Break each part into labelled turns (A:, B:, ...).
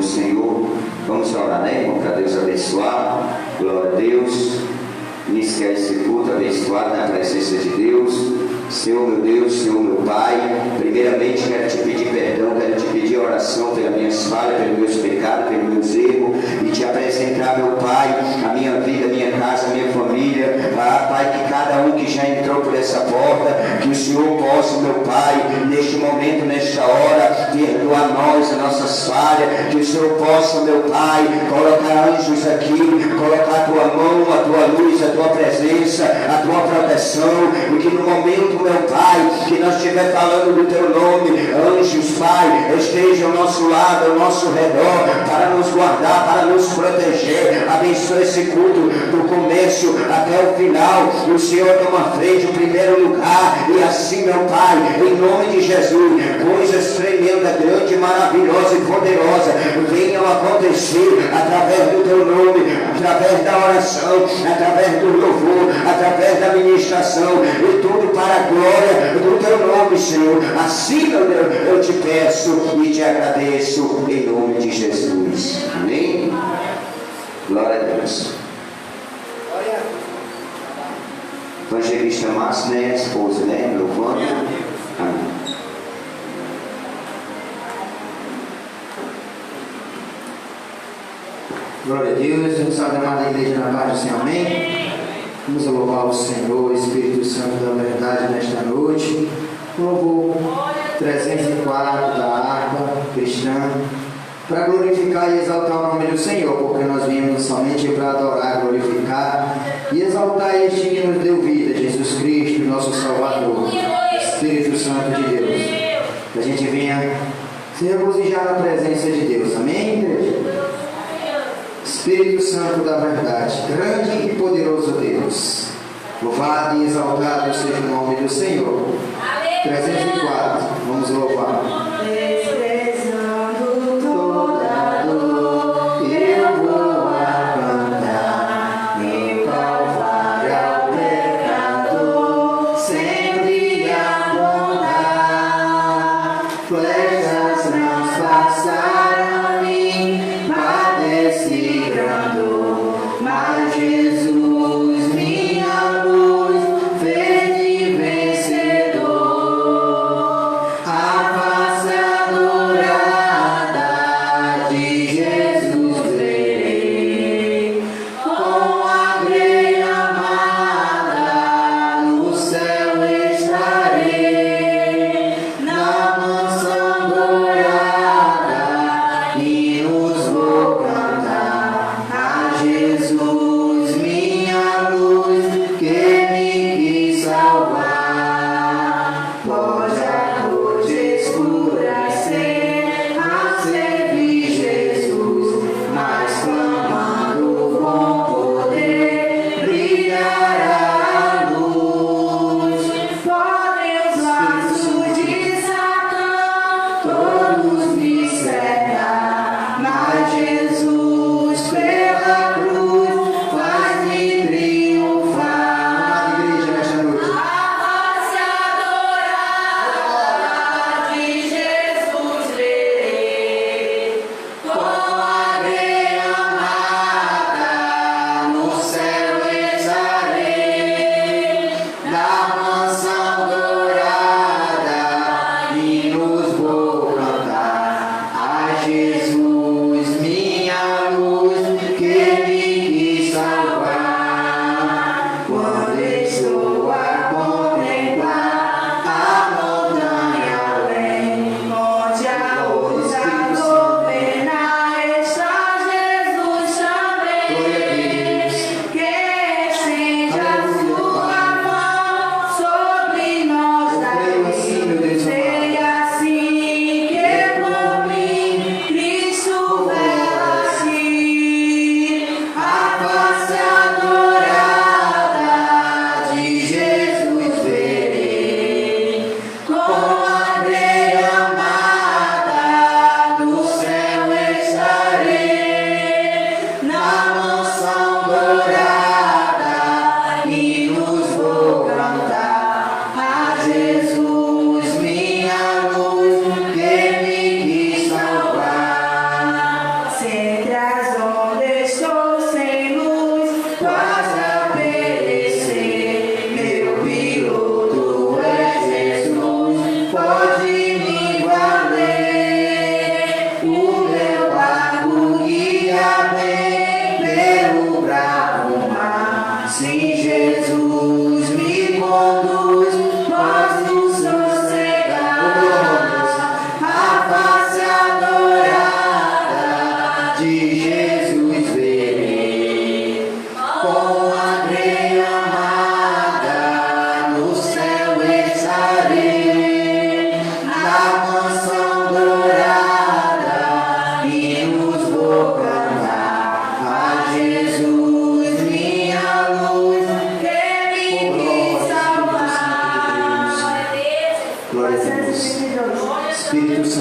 A: Senhor. Vamos orar, né, irmão, para Deus abençoar. Glória a Deus. Iniciar esse culto abençoado na presença de Deus. Senhor meu Deus, Senhor meu Pai, primeiramente quero te pedir perdão, quero te pedir oração pelas minhas falhas, pelos meus pecados, pelos meus erros, e te apresentar, meu Pai, a minha vida, a minha casa, a minha família. Pai, que cada um que já entrou por essa porta, que o Senhor possa, meu Pai, neste momento, nesta hora, perdoar nós, as nossas falhas, que o Senhor possa, meu Pai, colocar anjos aqui, colocar a tua mão, a tua luz, a tua presença, a tua proteção, e que no momento, meu Pai, que nós estiver falando do teu nome, anjos, Pai, estejam ao nosso lado, ao nosso redor, para nos guardar, para nos proteger. Abençoa esse culto do começo até o final. O Senhor toma frente, o primeiro lugar, e assim, meu Pai, em nome de Jesus, coisas tremendas, grande, maravilhosa e poderosa venham acontecer através do teu nome, através da oração, através do louvor, através da ministração, e tudo para a glória do teu nome, Senhor. Assim, meu Deus, eu te peço e te agradeço em nome de Jesus. Amém? Glória a Deus. Evangelista Márcio, né? A esposa, né? Louvando. Amém.
B: Glória a Deus. Um salve, amada igreja, na paz do Senhor. Amém? Vamos louvar o Senhor, Espírito Santo da verdade, nesta noite. Louvor 304 da harpa cristã, para glorificar e exaltar o nome do Senhor, porque nós viemos somente para adorar, glorificar e exaltar este que nos deu vida, Jesus Cristo, nosso Salvador, Espírito Santo de Deus. Que a gente venha se regozijar na presença de Deus. Amém, igreja? Espírito Santo da verdade, grande e poderoso Deus, louvado e exaltado seja o nome do Senhor. 304, vamos louvar.
C: Passa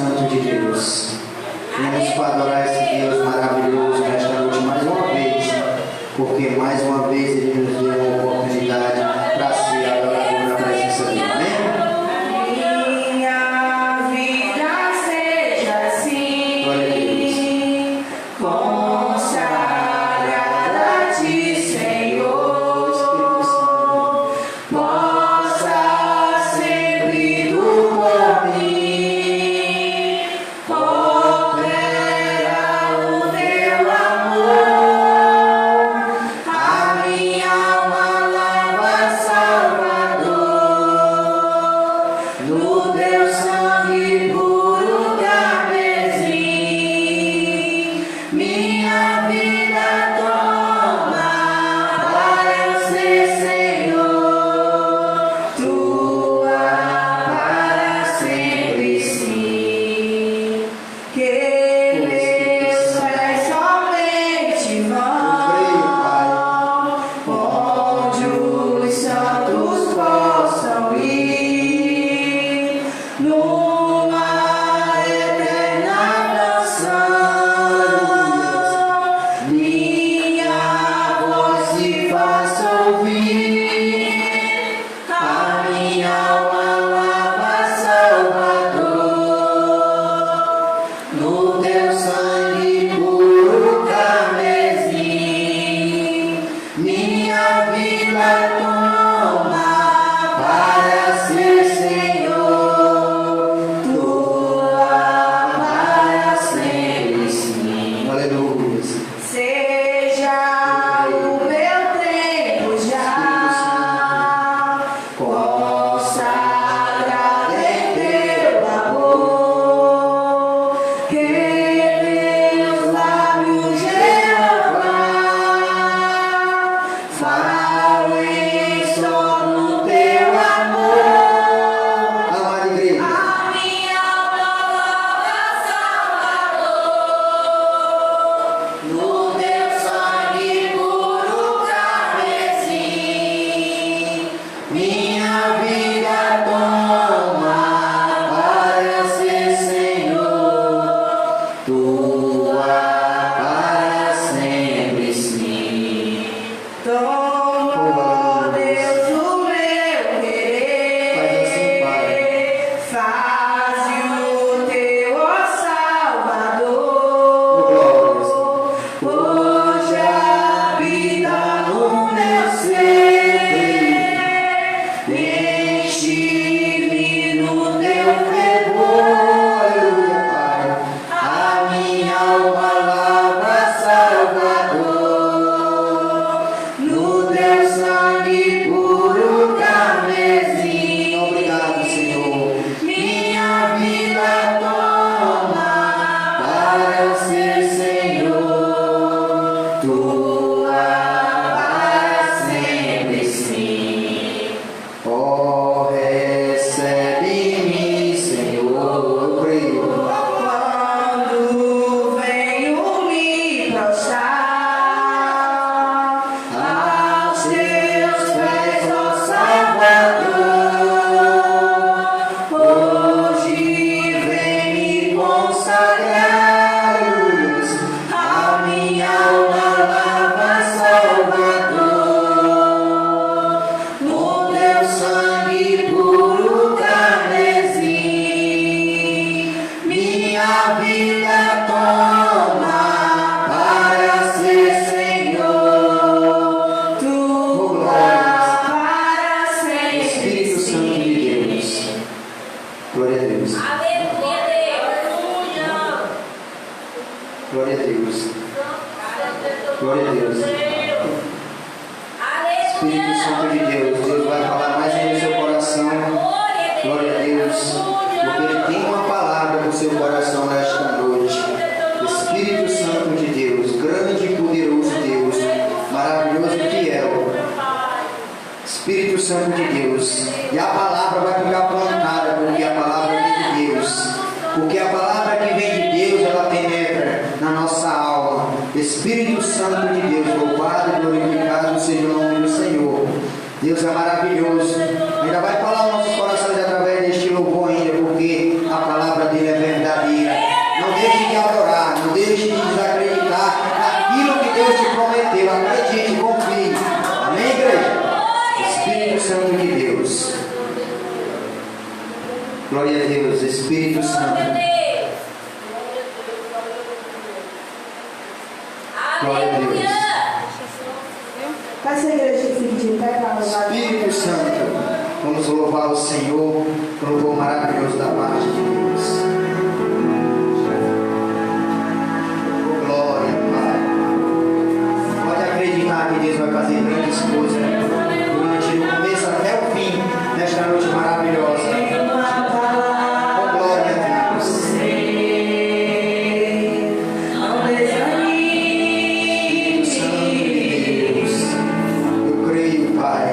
B: Santo de Deus, venhamos para adorar esse Deus maravilhoso nesta noite mais uma vez, porque mais uma vez Ele nos deu uma oportunidade para ser adorador na presença dEle. Amém? Deus é maravilhoso. Ainda vai falar os nossos corações através deste louvor ainda, porque a palavra dele é verdade. Glória a Deus.
C: Essa igreja que fica de pé para louvar.
B: Espírito Santo, vamos louvar o Senhor, o louvor maravilhoso da parte de Deus. Oh, glória, Pai. Pode acreditar que Deus vai fazer grandes coisas durante o começo até o fim nesta noite maravilhosa. Oh, glória a Deus. Espírito Santo de Deus, eu creio, Pai.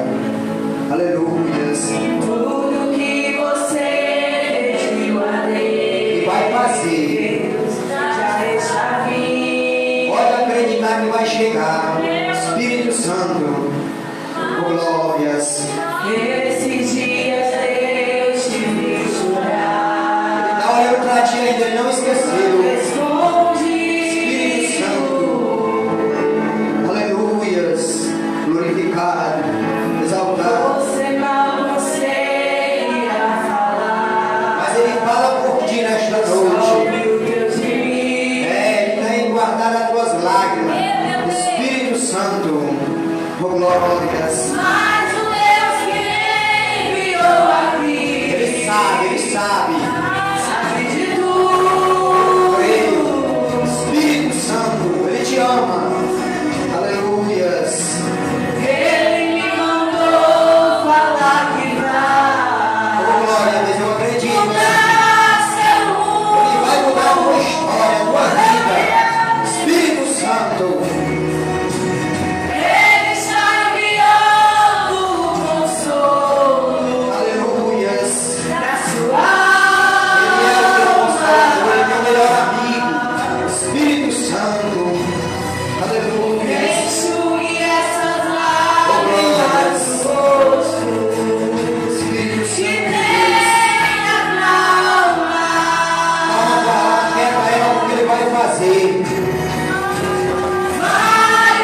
B: Aleluias.
C: Tudo que você pediu a Deus,
B: E vai fazer.
C: já está vindo.
B: Pode acreditar que vai chegar. Espírito Santo. Oh, glórias.
C: Esses dias Deus te fez chorar.
B: Ele tá olhando pra ti ainda, ele não esqueceu. Espírito
C: Escondido.
B: Santo. Aleluias. Glorificado. Exaltado.
C: Você mal irá falar.
B: Mas ele fala por ti nesta noite.
C: Ouve o teu gemido.
B: Ele tem guardado as tuas lágrimas. Espírito Santo. Oh, glórias.
C: Mas o Deus que enviou aqui
B: Ele sabe,
C: sabe de tudo.
B: creio. Espírito Santo, ele te ama. Aleluias.
C: Ele me mandou falar que
B: Oh,
C: vai
B: glória a Deus, eu acredito.
C: mudar seu
B: Ele
C: mundo.
B: vai mudar a tua história, a tua vida. Espírito Santo.
C: Ele está enviando o consolo
B: Aleluias.
C: pra sua
B: Ele é o teu consolador, ele é o
C: alma.
B: melhor amigo. Espírito Santo. Aleluias.
C: Enxugue essas lágrimas do rosto
B: Espírito
C: que
B: Santo.
C: tem na alma.
B: Calma, quieta ela, porque ele vai fazer.
C: Vai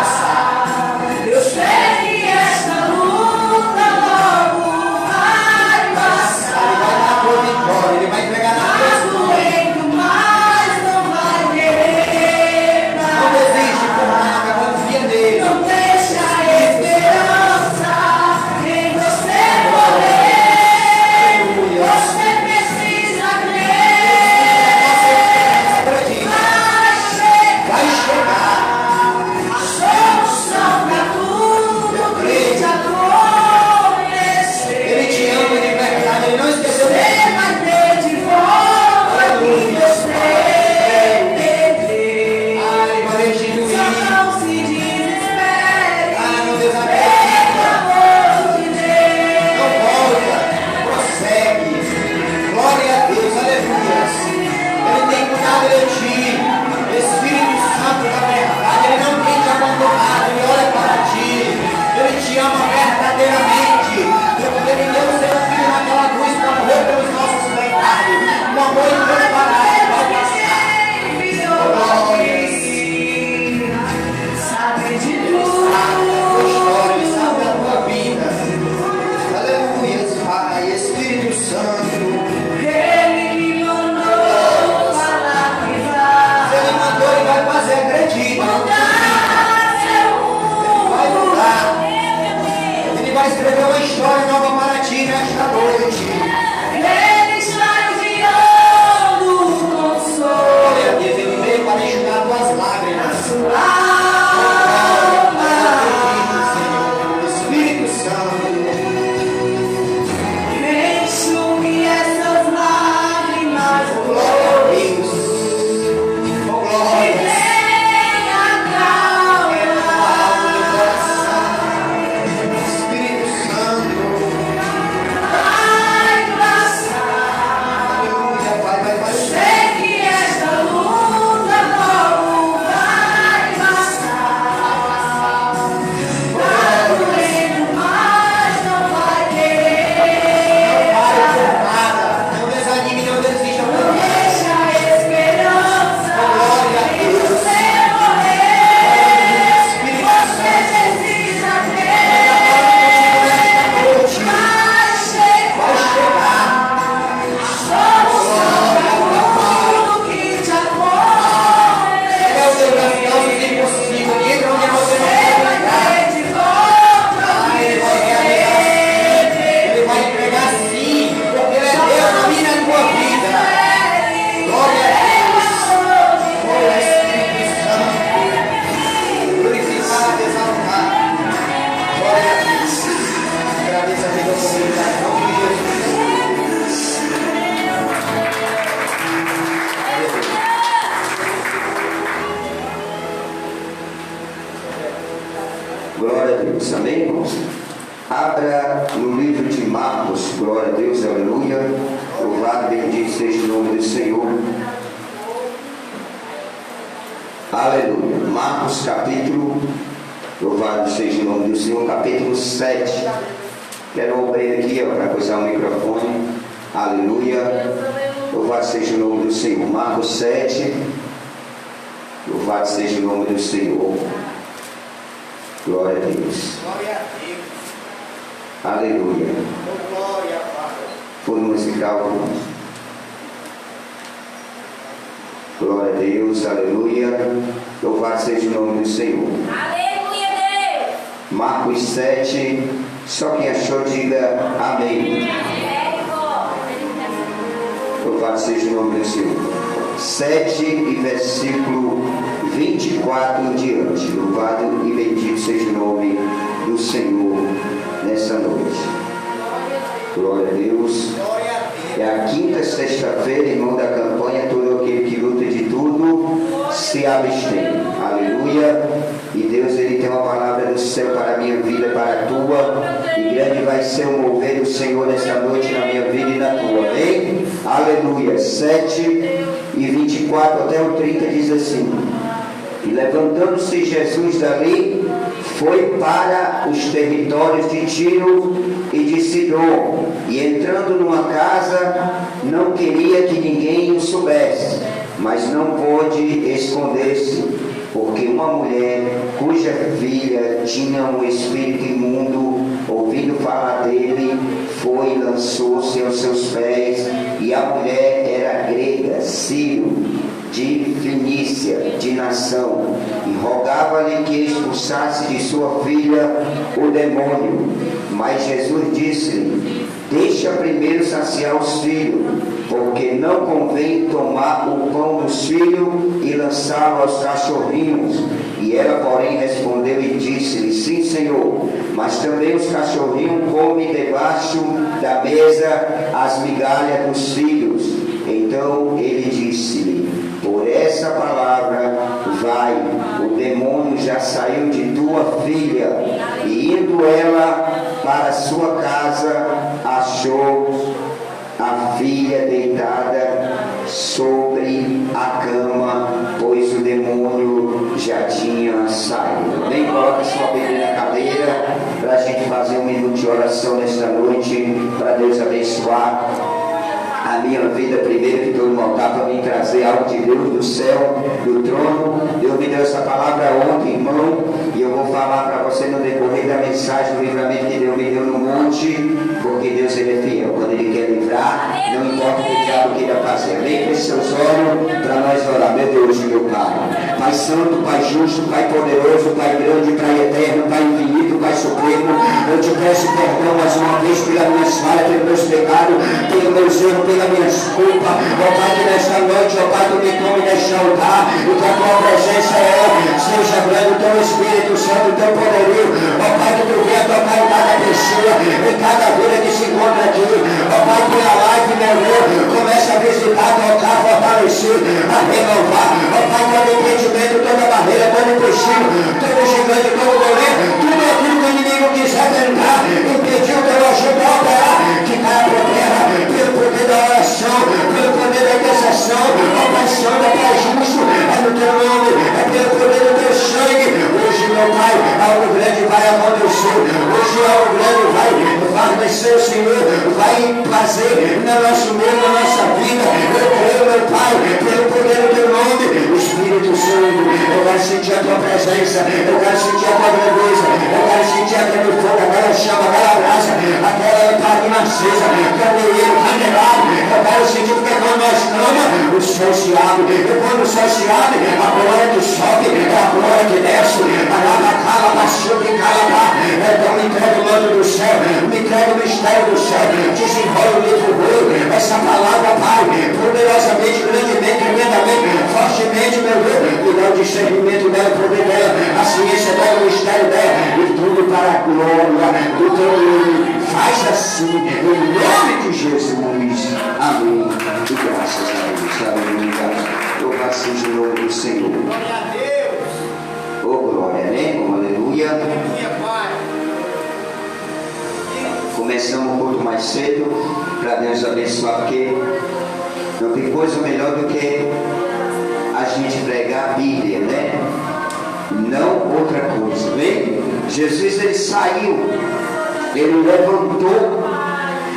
C: passar. Eu sei que esta luta logo vai
B: Ele
C: passar.
B: vai dar a tua vitória, ele vai entregar na tua
C: Tá doendo, mas não vai querer
B: Não
C: parar.
B: desiste por nada, confia nele.
C: Não deixa a esperança em você morrer.
B: Aleluia.
C: Você precisa crer.
B: Acredita.
A: Deus, amém, irmãos? Abra no livro de Marcos, glória a Deus, aleluia. Louvado, bendito seja o nome do Senhor. Aleluia. Marcos capítulo, louvado seja o nome do Senhor, capítulo 7. Quero ouvir aqui para coisar o microfone. Aleluia. Louvado seja o nome do Senhor. Marcos 7. Louvado seja o nome do Senhor. Glória a Deus.
B: Glória a Deus.
A: Aleluia.
B: Glória a Pai.
A: Fundo musical. Glória a Deus. Aleluia. Louvado seja o nome do Senhor.
C: Aleluia, Deus.
A: Marcos 7. Só quem achou, diga amém. Louvado seja o nome do Senhor. 7 e versículo 24 em diante. Louvado e bendito seja o nome do Senhor nessa noite. Glória a Deus. É a quinta sexta-feira, irmão da campanha. Todo aquele que luta de tudo se abstém. Aleluia. E Deus, Ele tem uma palavra do céu para a minha vida, para a tua. E grande vai ser o mover do Senhor nesta noite na minha vida e na tua. Amém? Aleluia. 7 e 24 até o 30 diz assim: E levantando-se Jesus dali, foi para os territórios de Tiro e de Sidom, e entrando numa casa, não queria que ninguém o soubesse, mas não pôde esconder-se, porque uma mulher cuja filha tinha um espírito imundo, ouvindo falar dele, foi e lançou-se aos seus pés, e a mulher era grega, Ciro, de Fenícia, de nação, e rogava-lhe que expulsasse de sua filha o demônio. Mas Jesus disse-lhe: Deixa primeiro saciar os filhos, porque não convém tomar o pão dos filhos e lançá-lo aos cachorrinhos. E ela, porém, respondeu e disse-lhe: Sim, Senhor, mas também os cachorrinhos comem debaixo da mesa as migalhas dos filhos. Então ele disse-lhe: Por essa palavra, vai, o demônio já saiu de tua filha. E indo ela para sua casa, achou a filha deitada sobre a cama, pois o demônio já tinha saído. Bem, coloca sua Bíblia na cadeira para a gente fazer um minuto de oração nesta noite, para Deus abençoar a minha vida primeiro, que estou no altar para me trazer algo de Deus do céu, do trono. Deus me deu essa palavra ontem, irmão, e eu vou falar para você no decorrer da mensagem, do livramento que Deus me deu no monte, porque Deus, Ele é fiel. Quando Ele quer livrar, não importa o que o diabo queira fazer. Amém? Com seus olhos para nós orar. Meu Deus e meu Pai, Pai Santo, Pai Justo, Pai Poderoso, Pai Grande, Pai Eterno, Pai Infinito, Pai Supremo, eu te peço perdão mais uma vez pelas minhas falhas, pelos meus pecados, pelos meus erros, pela minha desculpa. Ó Pai, que nesta noite, ó Pai, tu me tome neste altar, e que a tua presença seja grande, o teu Espírito Santo, o teu poderio. Ó Pai, que tu venha tocar em cada pessoa, em cada vida que se encontra aqui. Ó Pai, que a live, meu Deus, comece a visitar, tocar, fortalecer, a renovar. Ó Pai, todo impedimento, toda barreira, todo empecilho, todo gigante, todo goleiro, tudo aquilo que o inimigo quiser tentar, impedir o teu agir a operar, que caia por terra, pelo poder da oração, pelo poder da intercessão. Ó Pai Santo, ó Pai Justo, é no teu nome, é pelo poder do teu sangue. Hoje, meu Pai, algo grande vai acontecer. Hoje algo grande vai descer, o Senhor vai fazer no nosso meio, na nossa vida. Eu creio, meu Pai, pelo poder do teu nome, Espírito Santo, eu quero sentir a tua presença, eu quero sentir a tua grandeza, eu quero sentir aquele fogo, aquela chama, aquela brasa, aquela lamparina acesa, candeeiro, candelabro. Eu quero sentir, porque quando nós clamamos, o céu se abre, e quando o céu se abre, a glória que sobe, a glória que desce, a lava cala, machuca e cala. Então me entrega o manto do céu, me entrega o mistério do céu, desenrola o livro rei, essa palavra, Pai, poderosamente, grandemente, tremendamente, fortemente, meu Deus, e dá o discernimento dela, o poder dela, a ciência dela, o mistério dela, e tudo para a glória do teu nome. Faz assim, em nome de Jesus. Amém. E graças a Deus. Aleluia. Louvado seja o nome do Senhor.
B: Glória a Deus.
A: Oh, glória, né? Aleluia.
B: Aleluia, Pai.
A: Começamos o culto mais cedo, para Deus abençoar, porque não tem coisa melhor do que a gente pregar a Bíblia, né? Não outra coisa, vem? Jesus, ele saiu, ele levantou.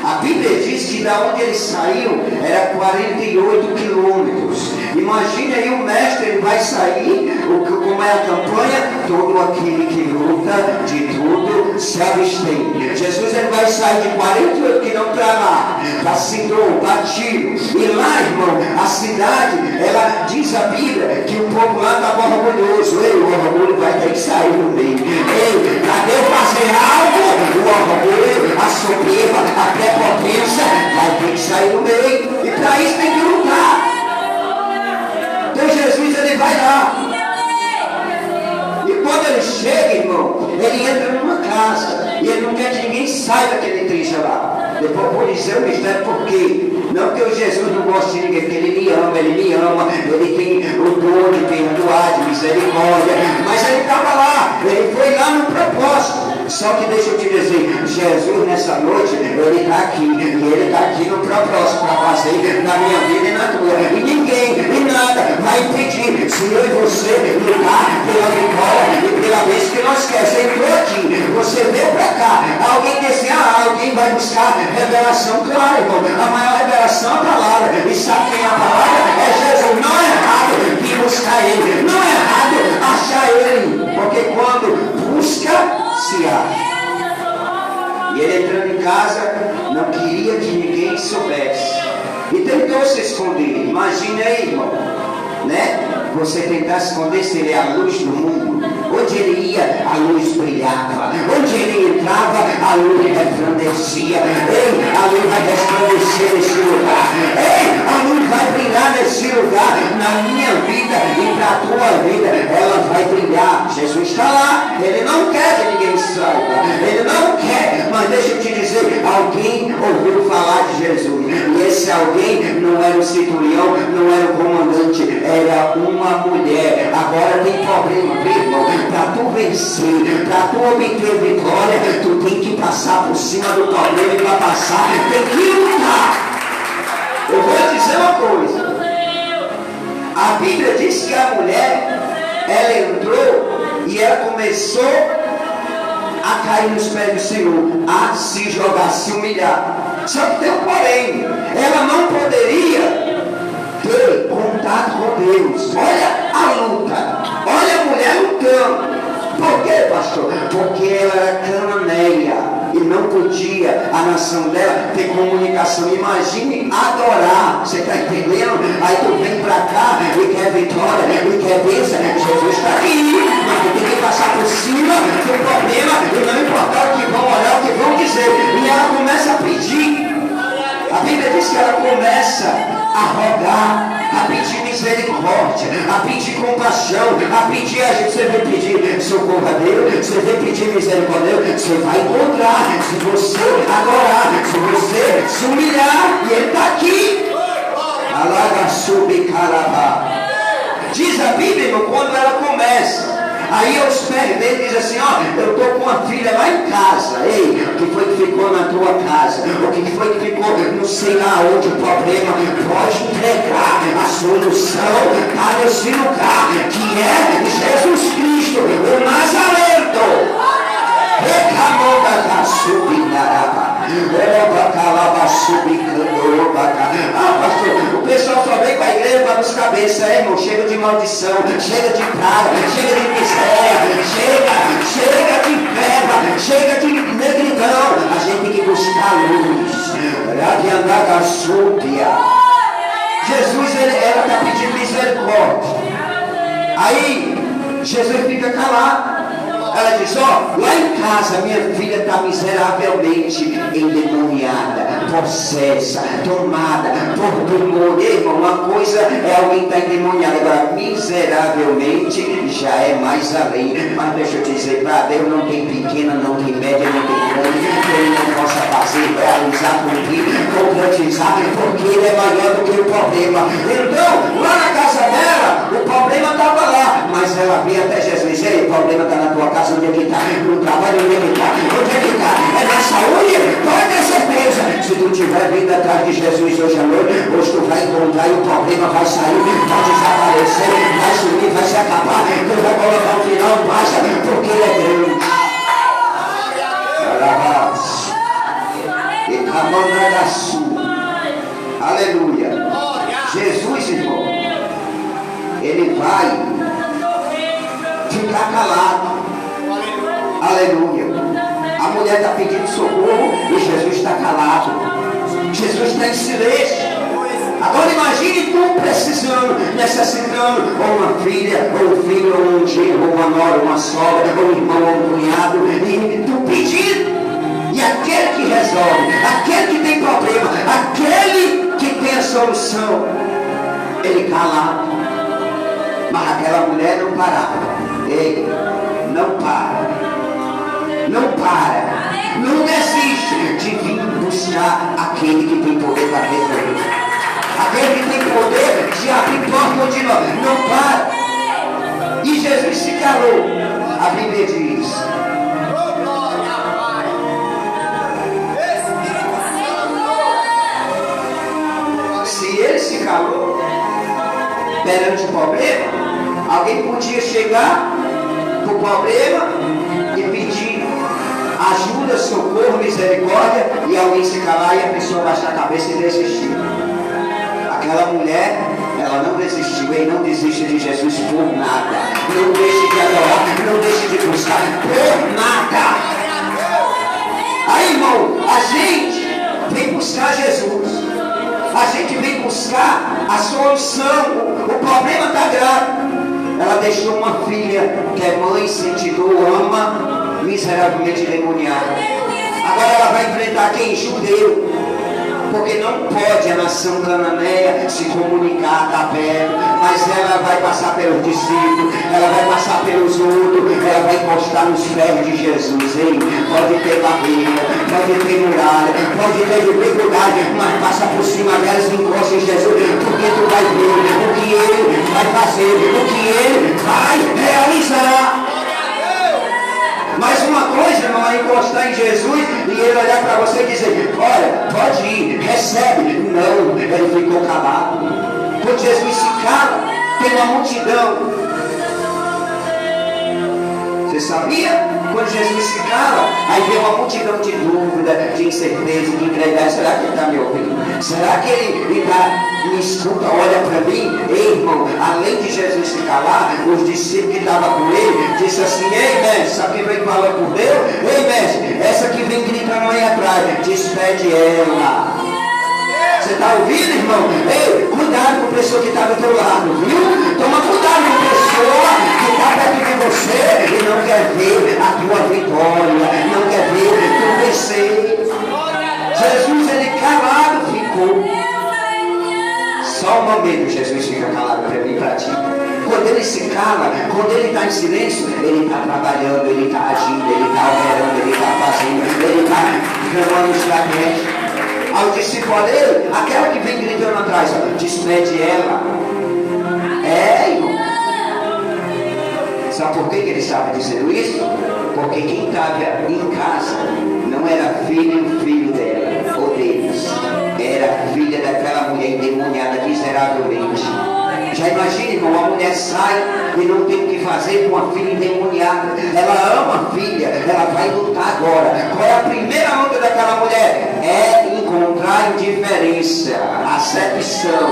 A: A Bíblia diz que da onde ele saiu era 48 quilômetros. Imagine aí o mestre, ele vai sair, como é a campanha, todo aquele que luta de tudo se abstém. Jesus, ele vai sair de 48 quilômetros para lá, para Sidom, para Tiro. E lá, irmão, a cidade, ela diz a Bíblia que o povo lá estava orgulhoso. Ei, o orgulho vai ter que sair no meio. Ei, para Deus fazer algo, o orgulho, a soberba, a prepotência vai ter que sair no meio. E para isso tem que lutar. Então Jesus, ele vai lá. E quando ele chega, irmão, ele entra numa casa. E ele não quer que ninguém saiba que ele esteja lá. Depois por dizer o mistério, por quê? Não que o Jesus não goste de ninguém, porque ele me ama, ele tem o dom de perdoar, de misericórdia. Mas ele estava lá, ele foi lá no propósito. Só que deixa eu te dizer, Jesus nessa noite, ele está aqui, e ele está aqui no propósito para fazer na minha vida e na tua. E ninguém, e nada vai impedir se eu e você lutar pela vitória e pela vez que nós queremos. Você entrou aqui, você veio para cá, alguém disse, alguém vai buscar revelação. Claro, irmão, a maior revelação é a palavra. E sabe quem é a palavra? É Jesus. Não é errado ir buscar ele, não é errado achar ele, porque quando busca, se acha. E ele entrando em casa, não queria que ninguém soubesse. E tentou se esconder. Imagine aí, irmão, né? Você tentar se esconder, se ele é a luz do mundo. Onde ele ia, a luz brilhava. Onde ele entrava, a luz resplandecia. Ei, a luz vai resplandecer nesse lugar. Ei, a luz vai brilhar nesse lugar. Na minha vida e na tua vida, ela vai brilhar. Jesus está lá. Ele não quer que ninguém saiba. Ele não quer. Mas deixa eu te dizer, alguém ouviu falar de Jesus. E esse alguém não era o centurião, não era o comandante, era uma mulher. Agora tem problema, irmão. Para tu vencer, para tu obter vitória, tu tem que passar por cima do problema. E para passar, tem que lutar. Eu vou dizer uma coisa. A Bíblia diz que a mulher, ela entrou e ela começou a cair nos pés do Senhor, a se jogar, se humilhar. Só que tem um porém, ela não poderia ter contato com Deus. Olha a luta, olha a mulher lutando. Por quê, pastor? Porque ela era cananeia e não podia, a nação dela, ter comunicação. Imagine adorar, você está entendendo? Aí tu vem para cá e quer vitória, e quer bênção. Jesus está aqui, mas tu tem que passar por cima do problema e não importar o que vão olhar, o que vão dizer. E ela começa a pedir. A Bíblia diz que ela começa a rogar, a pedir misericórdia, a pedir compaixão, a pedir a gente. Você vem pedir socorro a Deus, você vem pedir misericórdia a Deus, você vai encontrar se você adorar, se você se humilhar. E ele está aqui. Alaga sub carabá. Diz a Bíblia, quando ela começa, aí aos pés dele diz assim, eu estou com uma filha lá em casa. Ei, o que foi que ficou na tua casa? O que foi que ficou, não sei lá onde o problema? Pode entregar a solução para esse lugar, que é Jesus Cristo, o Nazareno. Pastor, o pessoal só vem para a igreja para nos cabeças, irmão. Chega de maldição, chega de praga, chega de miséria, chega de pedra, chega de negridão. A gente tem que buscar luz. Jesus, ela está pedindo misericórdia. Aí Jesus fica calado. Ela diz, lá em casa minha filha está miseravelmente endemoniada, possessa, tomada por demônio. Irmão, uma coisa é alguém estar endemoniado, agora miseravelmente já é mais além. Mas deixa eu te dizer, para Deus não tem pequena, não tem média, não tem grande, que ele não possa fazer, realizar, cumprir, concretizar, porque ele é maior do que o problema. Então, lá na casa dela, o problema estava lá, mas ela veio até Jesus. diz: ei, o problema está na tua casa, onde é que está? No trabalho, onde é que está? Onde é que está? É na saúde? Pode ter certeza. Se tu estiver vindo atrás de Jesus hoje à noite, hoje tu vai encontrar e o problema vai sair, vai desaparecer, vai sumir, vai se acabar. Tu vai colocar um final, basta, porque ele é grande. E a mão da sua. Aleluia. Jesus, irmão, ele vai ficar calado. Aleluia. A mulher está pedindo socorro e Jesus está calado. Jesus está em silêncio. Agora imagine tu precisando, necessitando, ou uma filha, ou um filho, ou um genro, ou uma nora, ou uma sogra, ou um irmão, ou um cunhado, e tu pedindo. E aquele que resolve, aquele que tem problema, aquele que tem a solução, ele calado. Mas aquela mulher não parava. Ei, não para. Não para. Não desiste de vir buscar aquele que tem poder para resolver. Aquele que tem poder de abrir porta de nós. Não para. E Jesus se calou. A Bíblia diz: se ele se calou perante o problema, alguém podia chegar para o problema e pedir ajuda, socorro, misericórdia, e alguém se calar e a pessoa baixar a cabeça e desistir. Aquela mulher, ela não desistiu, e não desiste de Jesus por nada. Não deixe de adorar, não deixe de buscar por nada. Aí, irmão, a gente vem buscar Jesus. A gente vem buscar a solução. O problema está grave. Ela deixou uma filha que é mãe, sente dor, ama, miseravelmente endemoniada. Agora ela vai enfrentar quem? Judeu. Porque não pode a nação cananeia se comunicar, tá perto. Mas ela vai passar pelos discípulos, ela vai passar pelos outros, ela vai encostar nos pés de Jesus. Ei, pode ter barreira, pode ter muralha, pode ter dificuldade, mas passa por cima delas e encosta em Jesus, porque tu vai ver o que ele vai fazer, o que ele vai realizar. Mas uma coisa, irmão, é encostar em Jesus e ele olhar para você e dizer: olha, pode ir, recebe. Não, ele ficou calado. Quando Jesus se cala, tem uma multidão. Você sabia? Quando Jesus se cala, aí vem uma multidão de dúvida, de incerteza, de incredulidade. Será que ele está me ouvindo? Será que ele me escuta, olha para mim? Ei, irmão, além de Jesus se calar, os discípulos que estavam com ele, disse assim: ei, mestre, sabe quem vem falando por Deus? Ei, mestre, essa que vem gritando aí atrás, despede ela. Você está ouvindo, irmão? Ei, cuidado com a pessoa que está do teu lado, viu? Toma cuidado com a pessoa que está perto de você e não quer ver a tua vitória, não quer ver tu vencer. Jesus, ele calado ficou. Só um momento Jesus fica calado para mim e para ti. Quando ele se cala, quando ele está em silêncio, ele está trabalhando, ele está agindo, ele está operando, ele está fazendo, ele está clamando estratégia. Ao discípulo dele, aquela que vem gritando atrás, ó, despede ela. É, irmão. Sabe por que ele estava dizendo isso? Porque quem estava em casa não era filho e filho dela, ou deles. Era filha daquela mulher endemoniada miseravelmente. Já imagina, irmão, uma mulher sai e não tem o que fazer com uma filha endemoniada. Ela ama a filha, ela vai lutar agora. Qual é a primeira luta daquela mulher? É encontrar indiferença, acepção.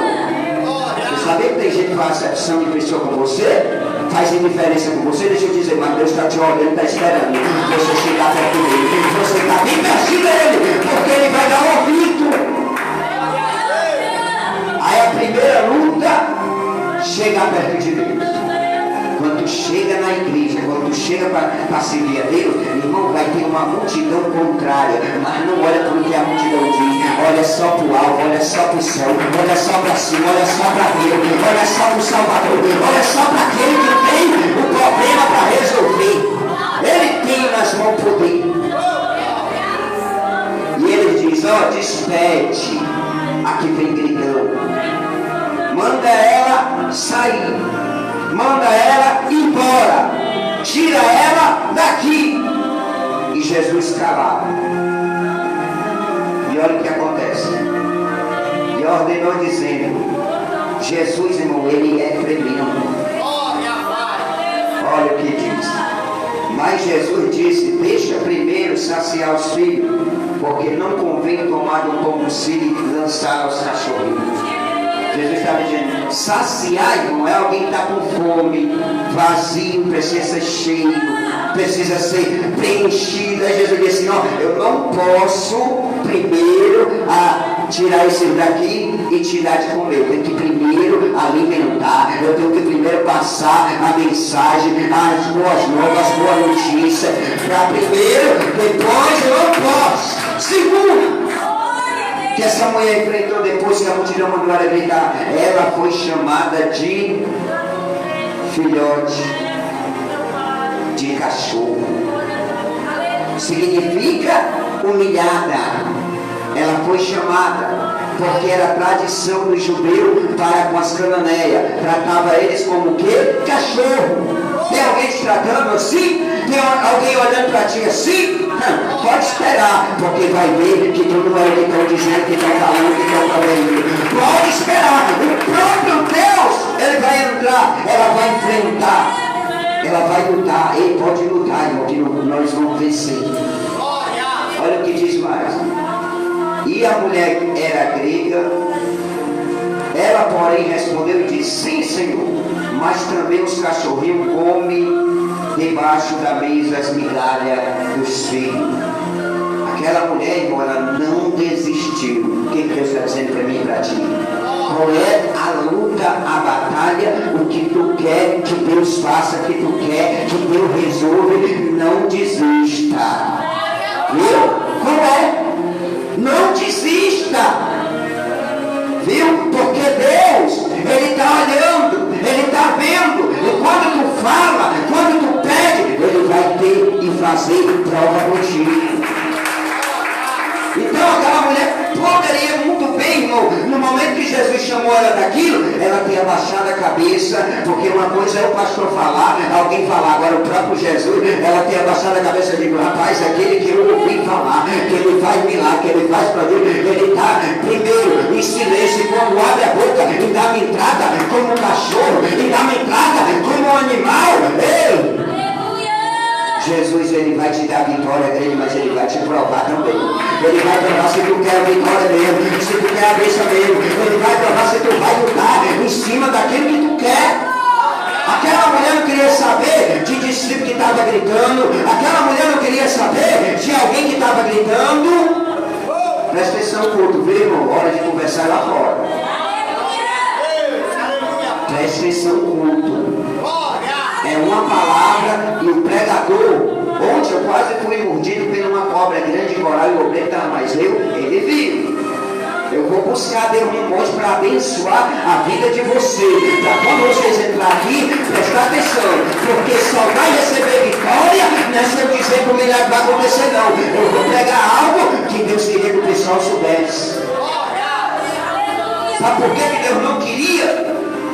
A: Você sabia que tem gente que faz acepção de pessoa com você? Faz indiferença com você? Deixa eu dizer, mas Deus está te olhando, está esperando você chegar perto dele. Você está bem perto dele, porque ele vai dar um ouvido. Aí a primeira luta, chegar perto de Deus. Quando tu chega na igreja, quando tu chega para servir a Deus, irmão, vai ter uma multidão contrária, mas não olha para o que a multidão diz, olha só para o alto, olha só para o céu, olha só para cima, olha só para Deus, olha só para o Salvador, olha só para aquele que tem o problema para resolver. Ele tem nas mãos poder. E ele diz: ó, despede a que vem gritando. Manda ela sair. Manda ela embora. calaram. E olha o que acontece. E ordenou dizendo: Jesus, irmão, ele é tremendo. Olha o que diz. Mas Jesus disse: deixa primeiro saciar os filhos, porque não convém tomar do pão do filho e lançar aos cachorrinhos. Jesus estava dizendo: saciar, irmão, é alguém que está com fome, vazio, precisa ser cheio, precisa ser preenchido. Aí Jesus disse: ó, eu não posso primeiro tirar esse daqui e te dar de comer. Eu tenho que primeiro alimentar, eu tenho que primeiro passar a mensagem, as boas novas, as boas notícias, para primeiro, depois eu não posso. Segundo, que essa mulher enfrentou depois que a multidão mandou ela gritar, ela foi chamada de filhote de cachorro. Significa humilhada. Ela foi chamada porque era tradição do judeu para com as cananeias. Tratava eles como o quê? Cachorro. Tem alguém te tratando assim? Tem alguém olhando para ti assim? Não, pode esperar, porque vai ver que tu não é o que estão dizendo, que estão falando, que estão falando. Pode esperar. O próprio Deus, ele vai entrar, ela vai enfrentar, ela vai lutar. Ele pode lutar, irmão, que nós vamos vencer. Olha o que diz mais. E a mulher era grega. Ela, porém, respondeu e disse: sim, Senhor, mas também os cachorrinhos comem debaixo da mesa as migalhas dos filhos. Aquela mulher, irmão, ela não desistiu. O que Deus está dizendo para mim e para ti? Qual é a luta, a batalha, o que tu quer que Deus faça, que tu quer que Deus resolve? Não desista. Viu? Qual é? Não desista. Viu? Porque Deus, Ele está olhando, Ele está vendo. E quando tu fala, quando tu pede, Ele vai ter e fazer prova contigo. Então aquela mulher poderia muito bem, irmão, no momento que Jesus chamou ela daquilo, ela tem abaixado a cabeça, porque uma coisa é o pastor falar, alguém falar, agora o próprio Jesus, ela tem abaixado a cabeça e diz: rapaz, aquele que eu ouvi falar, que ele faz milagre, que ele faz para Deus, ele está primeiro em silêncio, quando abre a boca e dá-me entrada como um cachorro, e dá-me entrada como um animal. Ei! Jesus, ele vai te dar a vitória dele, mas ele vai te provar também. Ele vai provar se tu quer a vitória mesmo, se tu quer a bênção mesmo. Ele vai provar se tu vai lutar em cima daquilo que tu quer. Aquela mulher não queria saber de discípulo que estava gritando. Aquela mulher não queria saber de alguém que estava gritando. Presta atenção, culto, viu, irmão? Hora de conversar lá fora. Presta atenção, culto. É uma palavra e o pregador. Ontem eu quase fui mordido por uma cobra grande de coral e o obreiro estava mais ele vive. Eu vou buscar Deus um monte para abençoar a vida de você. Para quando vocês entrarem aqui, prestar atenção. Porque só vai receber vitória, não é se eu dizer que o milagre vai acontecer, não. Eu vou pregar algo que Deus queria que o pessoal soubesse. Sabe por que Deus não queria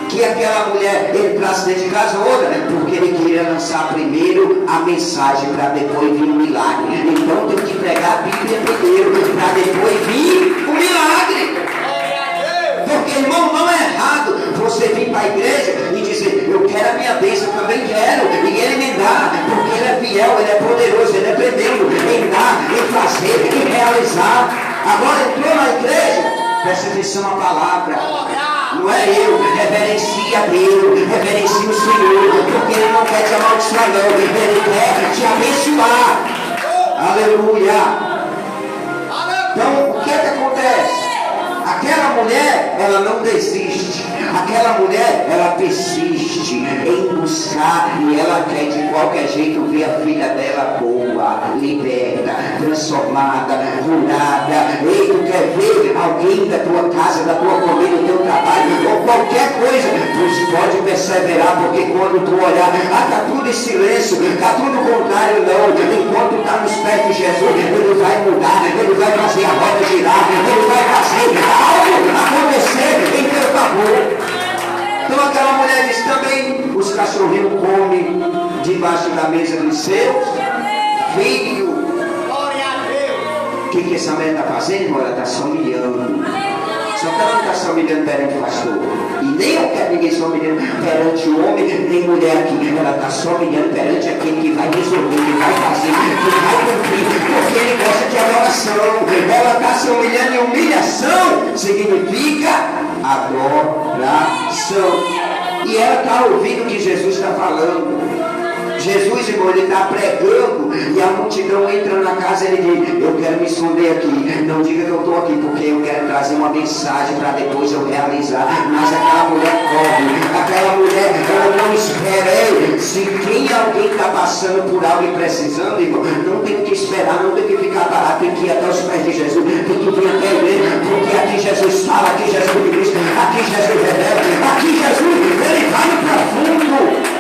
A: que aquela mulher entrasse dentro de casa outra? Porque ele queria lançar primeiro a mensagem para depois vir o milagre. Então tem que pregar a Bíblia primeiro para depois vir o milagre. Porque, irmão, não é errado você vir para a igreja e dizer: eu quero a minha bênção, eu também quero, e ele me dá, porque ele é fiel, ele é poderoso, ele é tremendo em dar, em fazer, em realizar. Agora entrou na igreja, presta atenção à palavra. Não é eu, reverencia a Deus, reverencia o Senhor, porque Ele não quer te amaldiçoar, não, Ele quer te abençoar. Aleluia. Então, o que é que acontece? Aquela mulher, ela não desiste. Aquela mulher, ela persiste em buscar, e ela quer de qualquer jeito ver a filha dela boa, liberta, transformada, curada. Ei, tu quer ver alguém da tua casa, da tua família, do teu trabalho, ou qualquer coisa, tu pode perseverar, porque quando tu olhar, está tudo em silêncio, está tudo contrário, não. Enquanto está nos pés de Jesus, Ele vai mudar, Ele vai fazer a roda girar, Ele vai fazer algo acontecer em teu favor. Então aquela mulher disse também: os cachorrinhos comem debaixo da mesa dos seus filhos. que essa mulher está fazendo, irmão? Ela está se humilhando. Só que ela não está se humilhando perante o pastor. E nem eu quero ninguém se humilhando perante o homem, nem mulher aqui. Ela está se humilhando perante aquele que vai resolver, que vai fazer, que vai cumprir, porque ele gosta de adoração. Ela está se humilhando, e humilhação significa adoração. E ela está ouvindo o que Jesus está falando. Jesus, irmão, ele está pregando e a multidão entra na casa e ele diz: eu quero me esconder aqui, não diga que eu estou aqui, porque eu quero trazer uma mensagem para depois eu realizar. Mas aquela mulher corre, aquela mulher, ela não espera. Ei, se alguém está passando por algo e precisando, irmão, não tem que esperar, não tem que ficar parado, tem que ir até os pés de Jesus, tem que vir até ele, porque aqui Jesus fala, aqui Jesus diz, aqui Jesus revela, aqui Jesus, ele vai no profundo.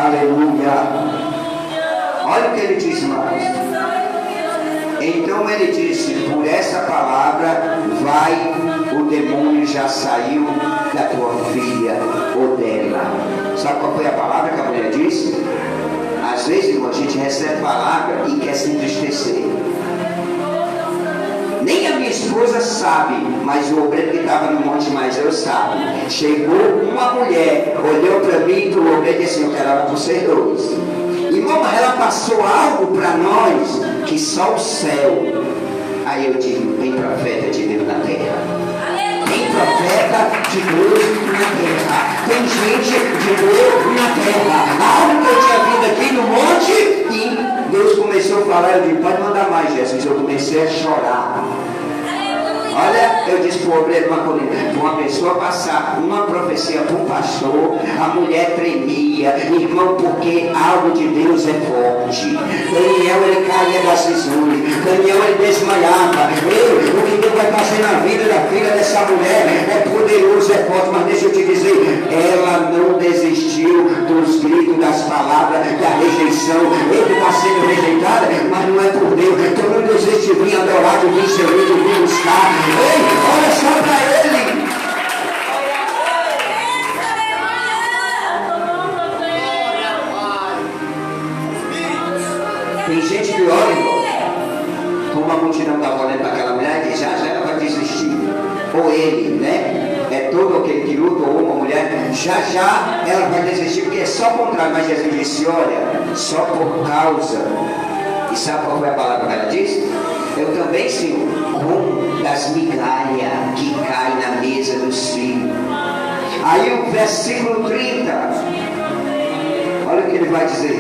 A: Aleluia. Olha o que ele diz mais. Então ele disse: por essa palavra vai, o demônio já saiu da tua filha ou dela. Sabe qual foi a palavra que a mulher disse? Às vezes, irmão, a gente recebe palavra e quer se entristecer. Nem a minha esposa sabe, mas o obreiro que estava no monte, mas eu sabe. Chegou uma mulher, olhou para mim e para o obreiro e disse: eu quero ela por vocês dois. Irmão, ela passou algo para nós que só o céu. Aí eu digo: tem profeta de Deus na terra. Tem profeta de Deus na terra. Tem gente de Deus na terra. Algo que eu tinha vindo aqui no monte e Deus começou a falar. Eu disse: pode mandar mais, Jesus. Eu comecei a chorar. Olha, eu disse para o obreiro, uma pessoa passar uma profecia para um pastor, a mulher tremia, irmão, porque algo de Deus é forte. Daniel, ele caía da cisura, Daniel, ele desmaiava. O que Deus vai fazer na vida da filha dessa mulher é poderoso, é forte, mas deixa eu te dizer, ela não desistiu dos gritos, das palavras, da rejeição. Ele está sendo rejeitada, mas não é por Deus. Então não desiste de vir adorar, de vir servir, de vir buscar. Ei, olha só para ele. Tem gente que olha, irmão, como a multidão estava olhando para aquela mulher, que já ela vai desistir. Ou ele, né? É todo aquele que luta, ou uma mulher, já ela vai desistir, porque é só o contrário. Mas Jesus disse: olha, só por causa. E sabe qual foi a palavra que ela disse? Eu também, Senhor, como das migalhas que caem na mesa dos filhos. Aí o versículo 30, olha o que ele vai dizer: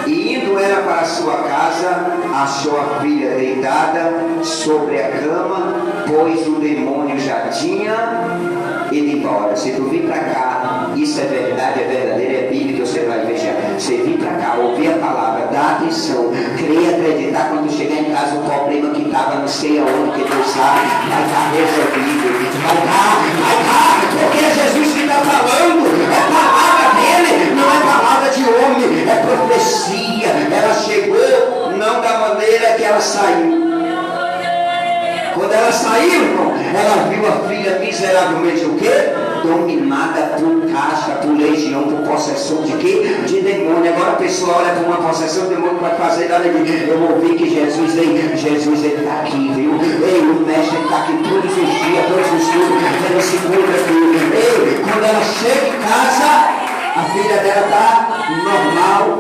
A: e indo ela para a sua casa, achou a filha deitada sobre a cama, pois o demônio já tinha ido embora. Se tu vir para cá, isso é verdade, é verdadeiro, é bíblico, você vai ver já. Você vir para cá, ouvir a palavra, dá atenção, crer, acreditar. Quando chegar em casa, o problema que estava não sei aonde, que Deus sabe, vai estar resolvido. Vai estar, porque é Jesus que está falando, é palavra dele, não é palavra de homem, é profecia. Ela chegou não da maneira que ela saiu. Quando ela saiu, irmão, ela viu a filha miseravelmente o quê? Dominada por casta, por legião, por possessão de quê? De demônio. Agora a pessoa olha para uma possessão, o demônio vai fazer nada de... Eu ouvi que Jesus ele está aqui, viu? Ei, o mestre está aqui todos os dias, todos os dias, ele se encontra aqui. Ei, quando ela chega em casa, a filha dela está normal,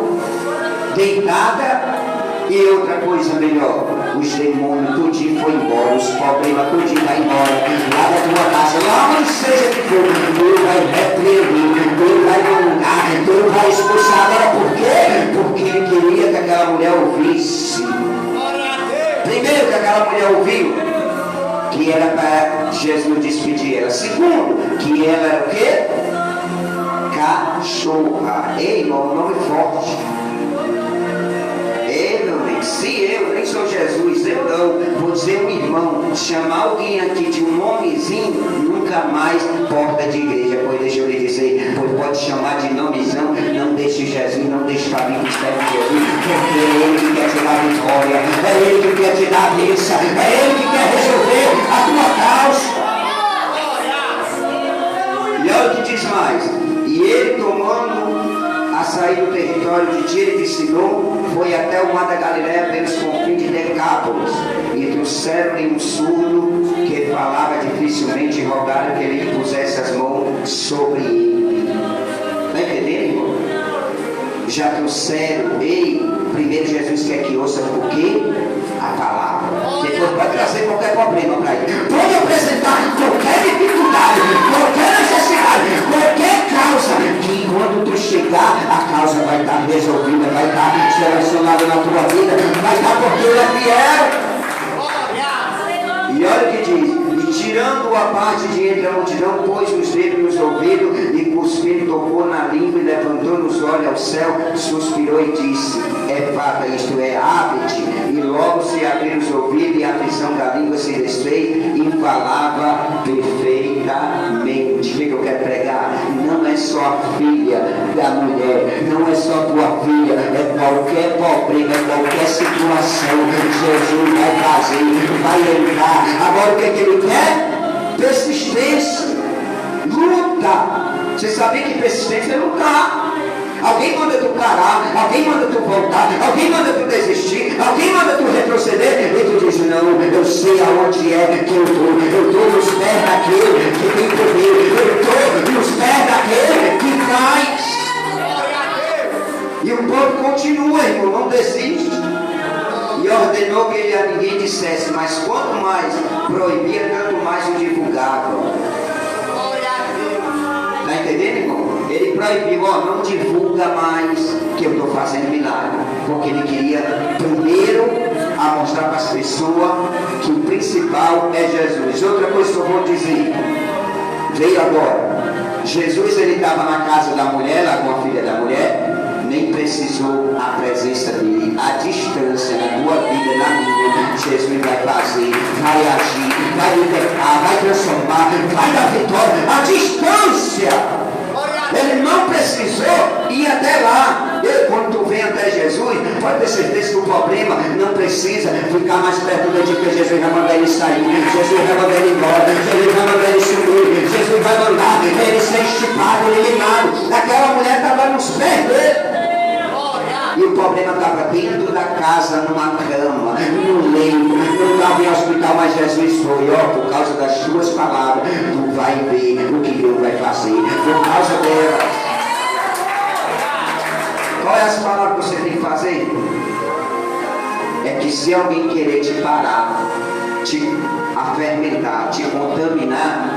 A: deitada. E outra coisa melhor, os demônios tudinho foi embora, os problemas tudinho vai embora, lá da tua casa, lá onde seja que for, Deus vai repreender, Deus vai mandar, Deus vai expulsar. Agora por quê? Porque ele queria que aquela mulher ouvisse. Primeiro, que aquela mulher ouviu que era para Jesus despedir ela. Segundo, que ela era o quê? Cachorra. Ei, irmão, nome forte. Se eu nem sou Jesus, eu não vou dizer um irmão, chamar alguém aqui de um nomezinho, nunca mais porta de igreja. Pois deixa eu lhe dizer, pois pode chamar de nomezão, não deixe Jesus, não deixe para mim que espere Jesus, porque é Ele que quer te dar vitória, é Ele que quer te dar a bênção, é Ele que quer resolver a tua causa. E olha o que diz mais: e ele tomando a sair do território de Tiro e de Sidom, foi até o mar da Galileia pelos confins de Decápolis, e trouxeram-lhe um surdo que falava dificilmente, e rogaram que ele impusesse as mãos sobre ele. Está entendendo, irmão? Já trouxeram, primeiro Jesus quer que ouça o quê? A palavra. Depois pode trazer qualquer problema para ele. Pode apresentar qualquer dificuldade, qualquer necessidade, qualquer causa, que quando tu chegar, a causa vai estar resolvida, vai estar selecionada na tua vida, vai estar porque ele é fiel. E olha o que diz: e tirando a parte de entre a multidão, pôs os dedos nos ouvidos, e cuspindo tocou na língua, e levantou os olhos ao céu, suspirou e disse: Efata, isto é, abre-te. E logo se abriram os ouvidos, e a prisão da língua se desfez, e falava perfeitamente. O que eu quero pregar? Não é só a filha da mulher, não é só tua filha, é qualquer problema, é qualquer situação, Jesus vai fazer, vai entrar. Agora o que ele quer? Persistência, luta. Você sabia que persistência é lutar. Alguém manda tu parar, alguém manda tu voltar, alguém manda tu desistir, alguém manda tu retroceder, e tu diz: não, eu sei aonde é que eu estou nos pés daquele que tem poder, eu estou nos pés daquele que faz. E o povo continua, irmão, não desiste. E ordenou que ele a ninguém dissesse, mas quanto mais proibia, tanto mais o divulgava. Está entendendo, irmão? Ele proibiu: não divulga mais que eu estou fazendo milagre, porque ele queria primeiro a mostrar para as pessoas que o principal é Jesus. Outra coisa que eu vou dizer, veio agora. Jesus, ele estava na casa da mulher, lá com a filha da mulher, nem precisou a presença dele, a distância na tua vida, na minha. Jesus vai fazer, vai agir, vai libertar, vai transformar, vai dar vitória, a distância. Ele não precisou ir até lá. Quando tu vem até Jesus, pode ter certeza que o problema não precisa ficar mais perto de ti, porque Jesus vai mandar ele sair, Jesus vai mandar ele embora, Jesus vai mandar ele sumir, Jesus vai mandar ele ser estipado, eliminado. Aquela mulher estava nos pés dele. E o problema estava dentro da casa, numa cama, no leito, não estava em hospital, mas Jesus foi, por causa das tuas palavras, tu vai ver o que Deus vai fazer, por causa dela. Qual é as palavras que você tem que fazer? É que se alguém querer te parar, te afermentar, te contaminar,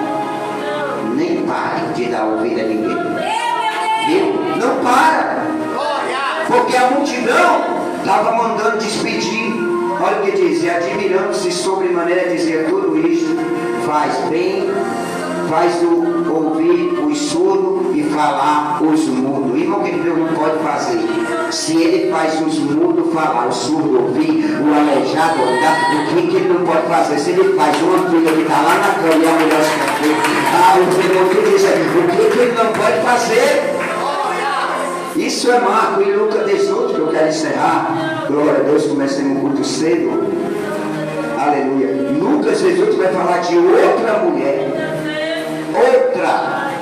A: nem pare de dar ouvido a ninguém. Viu? Não para. Porque a multidão estava mandando despedir. Olha o que diz: e admirando-se sobremaneira, dizia: tudo isto faz bem, faz ouvir os surdos e falar os mudos. Irmão, que Deus não pode fazer? Se ele faz os mudos falar, o surdo ouvir, o aleijado andar, o que ele não pode fazer? Se ele faz uma filha que está lá na cama e a mulher esconder, o filho diz: o que ele não pode fazer? Isso é Marco e Lucas 18, que eu quero encerrar. Glória a Deus, comecemos um culto cedo. Aleluia. Lucas 18 vai falar de outra mulher. Outra.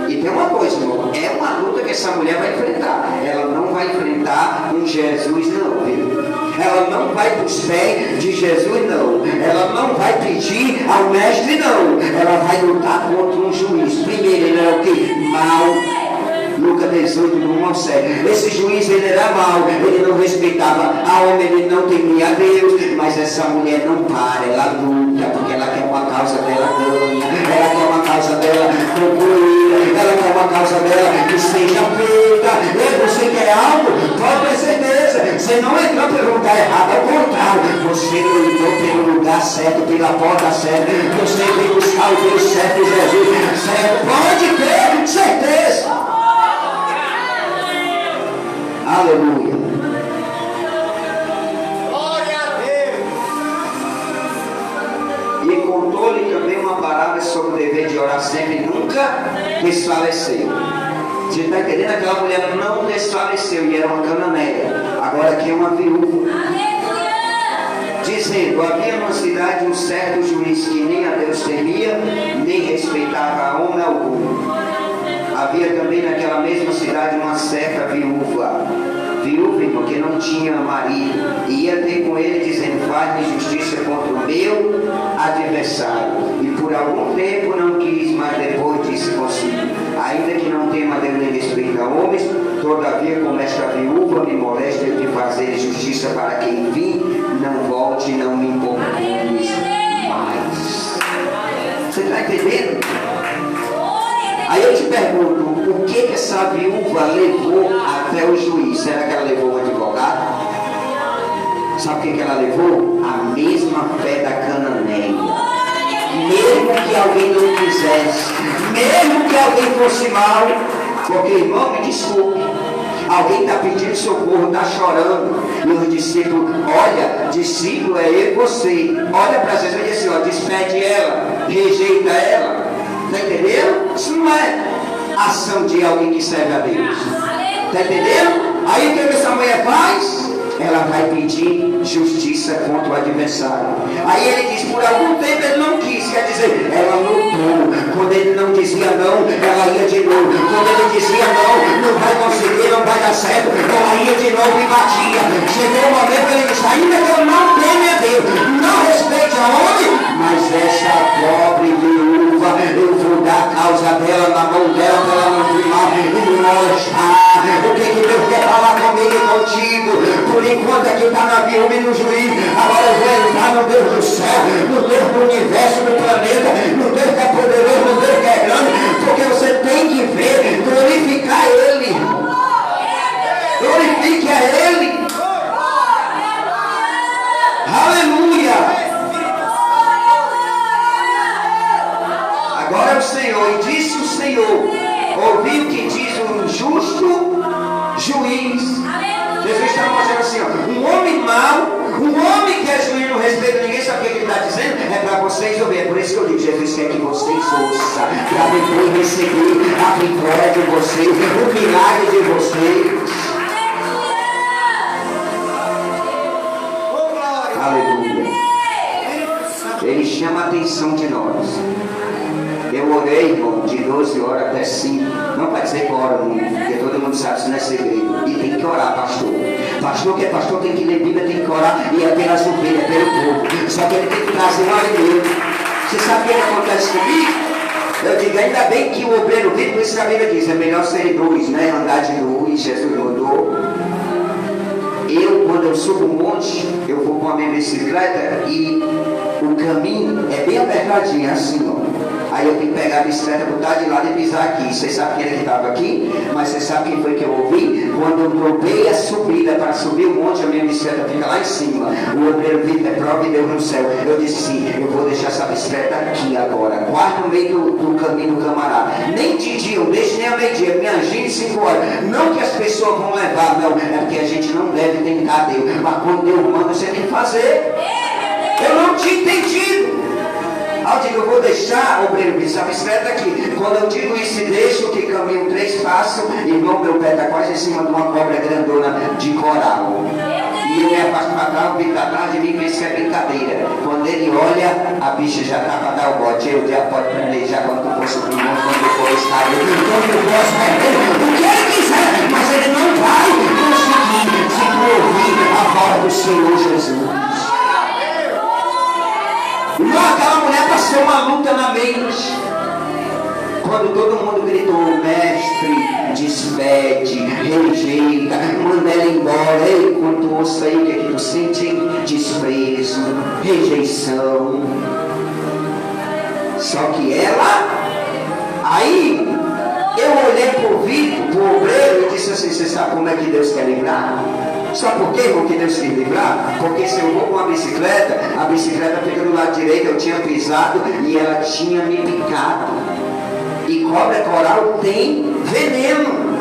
A: E tem uma coisa, irmão, é uma luta que essa mulher vai enfrentar. Ela não vai enfrentar um Jesus, não, viu? Ela não vai para os pés de Jesus, não. Ela não vai pedir ao mestre, não. Ela vai lutar contra um juiz. Primeiro, ele é o que? Mal. Lucas 18, do 1 ao 7. Esse juiz, ele era mau, ele não respeitava a homem, ele não temia a Deus. Mas essa mulher não para, ela luta, porque ela quer uma causa dela ganha, ela quer uma causa dela concluída, ela quer uma causa dela que seja feita. E você quer algo? Pode ter certeza. Você não entrou pelo lugar errado, ao contrário, você entrou pelo lugar certo, pela porta certa. Você veio buscar o Deus certo, Jesus certo. Pode ter certeza. Aleluia.
C: Glória a Deus.
A: E contou-lhe também uma parábola sobre o dever de orar sempre e nunca desfaleceu. Você está entendendo? Aquela mulher não desfaleceu e era uma cananeia. Agora aqui é uma viúva. Dizendo: havia numa cidade um certo juiz que nem a Deus temia, nem respeitava a homem algum. Havia também naquela mesma cidade uma certa viúva, irmão, que não tinha marido, e ia ter com ele dizendo: faz-me justiça contra o meu adversário. E por algum tempo não quis, mas depois disse consigo: ainda que não tema Deus nem respeito a homens, todavia como esta viúva me molesta de fazer justiça, para que enfim não volte e não me importunes mais. Você está entendendo? Aí eu te pergunto, o que essa viúva levou até o juiz? Será que ela levou um advogado? Sabe o que ela levou? A mesma fé da cananeia. Mesmo que alguém não quisesse, mesmo que alguém fosse mal, porque, irmão, me desculpe, alguém está pedindo socorro, está chorando, e os discípulos: olha, discípulo é eu e você. Olha para Jesus e diz assim: ó, despede ela, rejeita ela. Está entendendo? Isso não é ação de alguém que serve a Deus. Está entendendo? Aí o que essa mulher faz? Ela vai pedir justiça contra o adversário. Aí ele diz: por algum tempo ele não quis, quer dizer, ela lutou. Quando ele não dizia não, ela ia de novo. Quando ele dizia não, não vai conseguir, não vai dar certo, ela ia de novo e batia. Chegou o momento que ele disse: ainda que eu não teme a Deus, não respeite a homem, mas essa pobre viúva, eu vou dar a causa dela na mão dela, para ela não vir mal e me molestar. O que Deus quer falar comigo e contigo? Por enquanto aqui está na viúva e no juiz, agora eu vou entrar no Deus do céu, no Deus do universo, do planeta, no Deus que é poderoso, no Deus que é grande, porque você tem que ver, glorificar Ele. Glorifique a Ele. Aleluia. Agora é o Senhor, e disse o Senhor: ouvi o que diz o justo juiz. Jesus está mostrando assim, ó, um homem mau, um homem que é juiz, não respeita ninguém. Sabe o que ele está dizendo? É para vocês ouvir. É por isso que eu digo: Jesus quer que vocês ouçam, para depois receber a vitória de vocês, o milagre de vocês. Aleluia. Ele chama a atenção de nós. Eu orei, irmão, de 12 horas até 5. Não para dizer que ora muito, porque todo mundo sabe que isso não é segredo. E tem que orar, pastor. Pastor que é pastor tem que ler Bíblia, tem que orar. E é pelas ovelhas, é pelo povo. Só que ele tem que trazer um alimento. Você sabe o que acontece comigo? Eu digo: ainda bem que o obreiro vive, por isso que a Bíblia diz: é melhor ser luz, né? Andar de luz. Jesus mandou. Quando eu subo um monte, eu vou com a minha bicicleta e o caminho é bem apertadinho, assim, ó. Aí eu tenho que pegar a bicicleta, botar de lado e pisar aqui. Vocês sabem quem é que estava aqui? Mas vocês sabem quem foi que eu ouvi? Quando eu tropei a subida para subir o monte, a minha bicicleta fica lá em cima. O obreiro vive é prova e Deus no céu. Eu disse: sim, eu vou deixar essa bicicleta aqui agora, quase no meio do caminho do camarada. Nem de dia, eu deixo nem a meio-dia, me agende 5 horas. Não que as pessoas vão levar, não, é porque a gente não deve tentar Deus. Mas quando Deus manda, você tem que fazer. Eu não tinha entendido. Ao digo: eu vou deixar, obreiro, essa bicicleta aqui. Quando eu digo isso e deixo, que caminho 3 passos, irmão, meu pé está quase em cima de uma cobra grandona de coral. E eu me afasto para trás, o bicho está atrás de mim, pensa que é brincadeira. Quando ele olha, a bicha já está para dar o bote. Eu já pode planejar quando tu for subir, quando eu for estar, quando eu posso perder, o que ele quiser, mas ele não vai conseguir se tu ouvir a voz do Senhor Jesus. Irmão, aquela mulher passou uma luta na mente. Quando todo mundo gritou: mestre, despede, rejeita, manda ela embora. Ei, quando tu ouça aí, o que é que tu sente? Desprezo, rejeição. Só que ela, aí eu olhei pro Vitor, pro obreiro, e disse assim: você sabe como é que Deus quer livrar? Sabe por quê, irmão, que Deus quer livrar? Porque se eu vou com a bicicleta fica do lado direito. Eu tinha pisado e ela tinha me picado. E cobra coral tem veneno.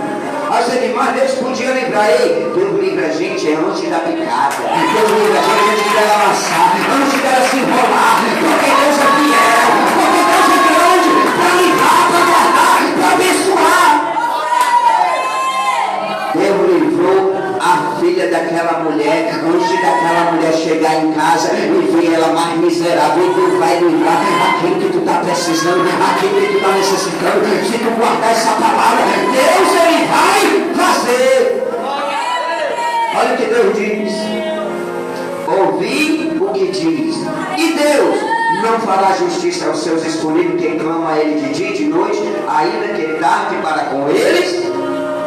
A: Aí você diz: mas Deus podia livrar. Ei, Deus livra a gente antes da picada. Deus livra a gente antes dela amassar, antes dela se enrolar. Porque Deus é fiel, porque Deus é grande para livrar, para guardar, para abençoar. Deus livrou a filha daquela daquela mulher, antes daquela mulher chegar em casa e ver ela mais miserável, e tu vai livrar aquilo que tu está precisando, aquilo que tu está necessitando. Se tu guardar essa palavra, Deus ele vai fazer. Olha o que Deus diz. Ouvi o que diz. E Deus não fará justiça aos seus escolhidos, que clamam a Ele de dia e de noite, ainda que tarde para com eles.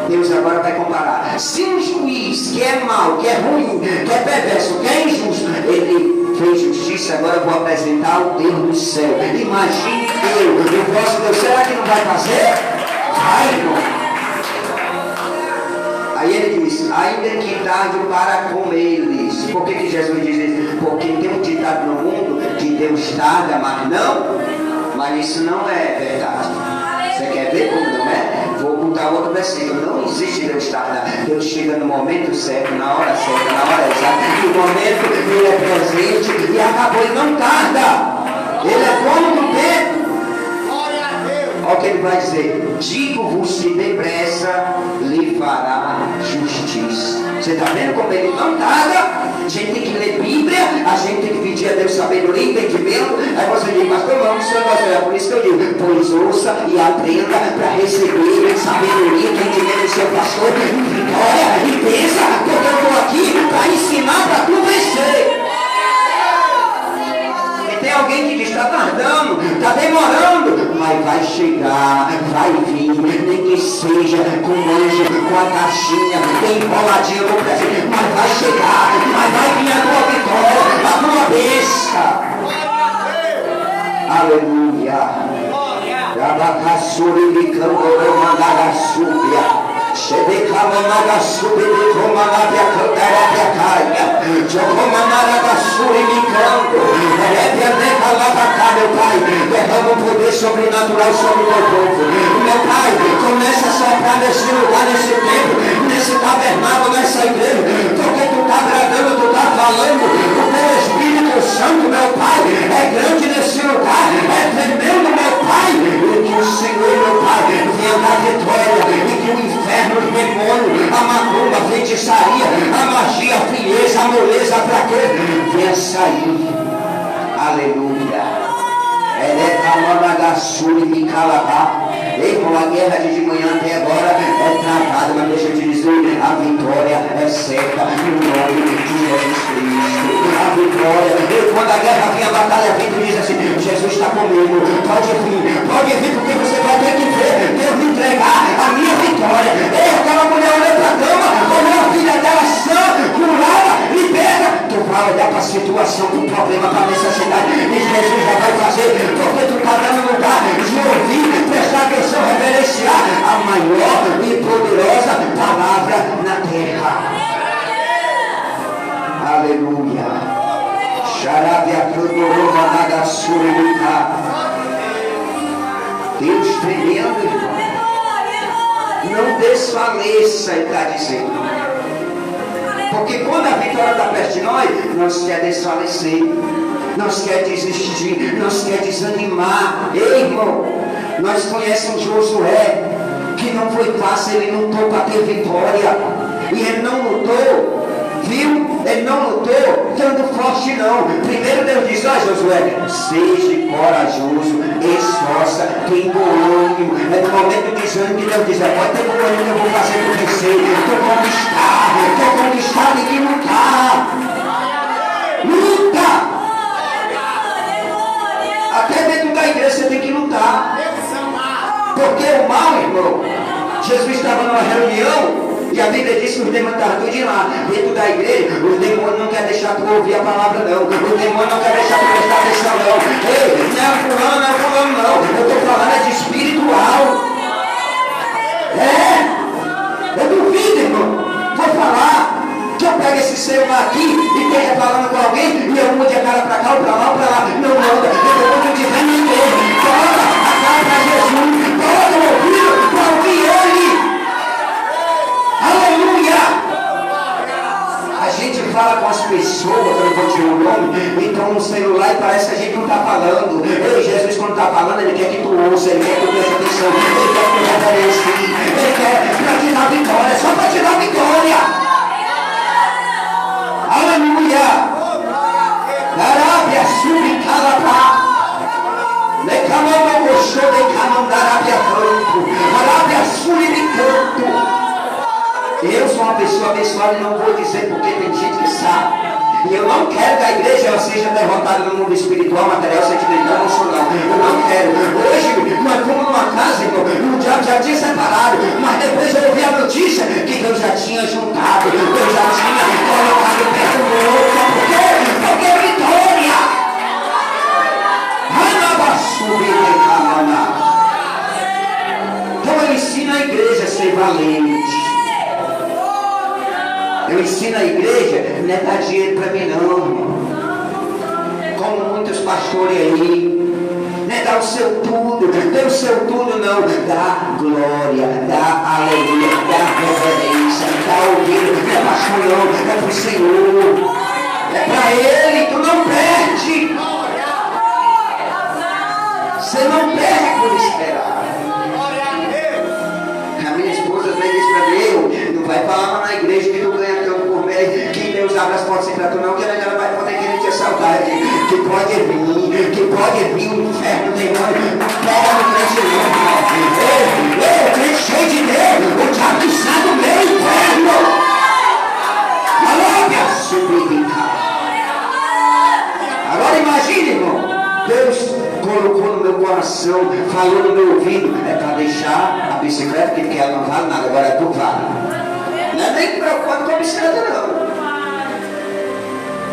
A: Deus agora vai comparar. Se um juiz que é mau, que é ruim, que é perverso, que é injusto, ele fez justiça, agora eu vou apresentar o Deus do céu. Imagine eu, o vosso Deus, será que não vai fazer? Vai, irmão. Aí ele diz, ainda que tarde para com eles. Por que Jesus diz isso? Porque tem um ditado no mundo que Deus tarda, mas não. Mas isso não é verdade. Você quer ver como não é? Vou botar outro versículo. Não existe Deus tardar. Deus chega no momento certo, na hora certa, na hora exata. No momento ele é presente e acabou. Ele não tarda. Ele é dono do tempo. Olha o que ele vai dizer. Digo-vos que depressa lhe fará justiça. Você está vendo como ele não tarda? A gente tem que ler Bíblia, a gente tem que pedir a Deus sabedoria, entendimento. Aí você diz, pastor, vamos, senhor, é por isso que eu digo, pois ouça e aprenda para receber sabedoria, entendimento do seu pastor, vitória e pensa, porque eu estou aqui para ensinar para tu vencer. Tem alguém que diz, está tardando, está demorando, mas vai chegar, vai vir, nem que seja com o anjo, com a caixinha, enroladinho no presente, mas vai chegar, mas vai vir a tua vitória, a tua bênção. Aleluia. Rabacassuri de Candoro Mandagassúbia. Shebekama Subi de Comanabia Cantarabia Caia. Jocomanarabasuri Micando. Rebia Decalabacá, meu Pai. Derrama um poder sobrenatural sobre o teu povo. Meu Pai, começa a soprar nesse lugar, nesse tempo, nesse tabernáculo, nessa igreja. Porque tu está bradando, tu está falando. O teu Espírito Santo, meu Pai, é grande nesse lugar. É tremendo, meu Pai. E que o Senhor, meu Pai, venha dar vitória. E que o inferno, o demônio, a macumba, a feitiçaria, a magia, a frieza, a moleza, a fraqueza, venha sair. Aleluia. Irmão, a guerra de manhã até agora é travada, mas deixa eu te dizer, a vitória é certa no nome de Jesus Cristo. A vitória, e quando a guerra vem, a batalha vem, tu diz assim, Jesus está comigo, pode vir, porque você vai ter que ver, Deus me entregar a minha vitória. Aquela mulher olhou para a cama, olhou a filha dela sã, curada, liberta. Tu vai olhar para a situação, para o problema, para a necessidade, e Jesus já vai fazer, porque tu está dando lugar de ouvir, prestar atenção, reverenciar a maior e poderosa palavra na terra. Aleluia. Xarábia Candoroma Nagassurita. Deus tremendo, irmão. Não desfaleça, ele está dizendo. Porque quando a vitória está perto de nós, não se quer desfalecer, não se quer desistir, não se quer desanimar. Ei, irmão, nós conhecemos Josué, que não foi fácil, ele lutou para ter vitória. E ele não lutou, viu? Ele não lutou tanto forte não. Primeiro Deus diz, ó Josué, seja corajoso, esforça, tem bom ânimo. É no momento de desânimo que Deus diz, pode ter bom ânimo que eu vou fazer por você. Quer conquistar, tem que lutar. Luta! Até dentro da igreja você tem que lutar. Porque o mal, irmão, Jesus estava numa reunião e a Bíblia diz que os demônios estavam tudo de lá. Dentro da igreja, os demônios não querem deixar tu ouvir a palavra não. Os demônios não querem deixar tu prestar atenção não. Ei, não é fulano não. Eu estou falando é de espiritual. Eu duvido, irmão. Vou falar. Que eu pego esse celular aqui e esteja falando com alguém e eu mude a cara para cá ou para lá ou para lá. Não muda. Eu vou te dizer ninguém. Coloca a cara para Jesus. Coloca o ouvido para ouvir ele. Aleluia! A gente fala com as pessoas, eu não vou dizer o nome, então no celular e parece que a gente não está falando. Ei, Jesus quando está falando, ele quer que tu ouça, ele quer que tu preste atenção, ele quer que tu reverencie, ele quer para te dar vitória, só para te dar vitória. Eu sou uma pessoa abençoada e não vou dizer porque tem gente que sabe. E eu não quero que a igreja ela seja derrotada no mundo espiritual, material, sentimental, emocional. Eu não quero. Hoje nós fomos numa casa, irmão, o diabo já tinha separado, mas depois eu ouvi a notícia que Deus já tinha juntado, Deus já tinha colocado perto do outro. Por quê? Porque é vitória. Então eu ensino a igreja a ser valente. Eu ensino a igreja, não é dar dinheiro para mim não, como muitos pastores aí, não é dar o seu tudo, dê o seu tudo não, dá glória, dá aleluia, dá reverência, dá ouvido, não é pastor não, é para o Senhor, é para Ele, tu não perde, você não perde por esperar. A minha esposa também disse para mim, não vai falar na igreja que tu ganha tanto por mês, que Deus abre as portas para tu não, que ela vai poder querer te assaltar, que pode vir o inferno, demônio, pega no crente não, eu, crente cheio de Deus, o diabo está no meu inferno, aleluia, suplicar. Agora imagine, irmão, Deus colocou no meu coração, falou no meu ouvido, é para deixar a bicicleta, que ela não vale nada, agora tu vale. Não é nem preocupado com a bicicleta não.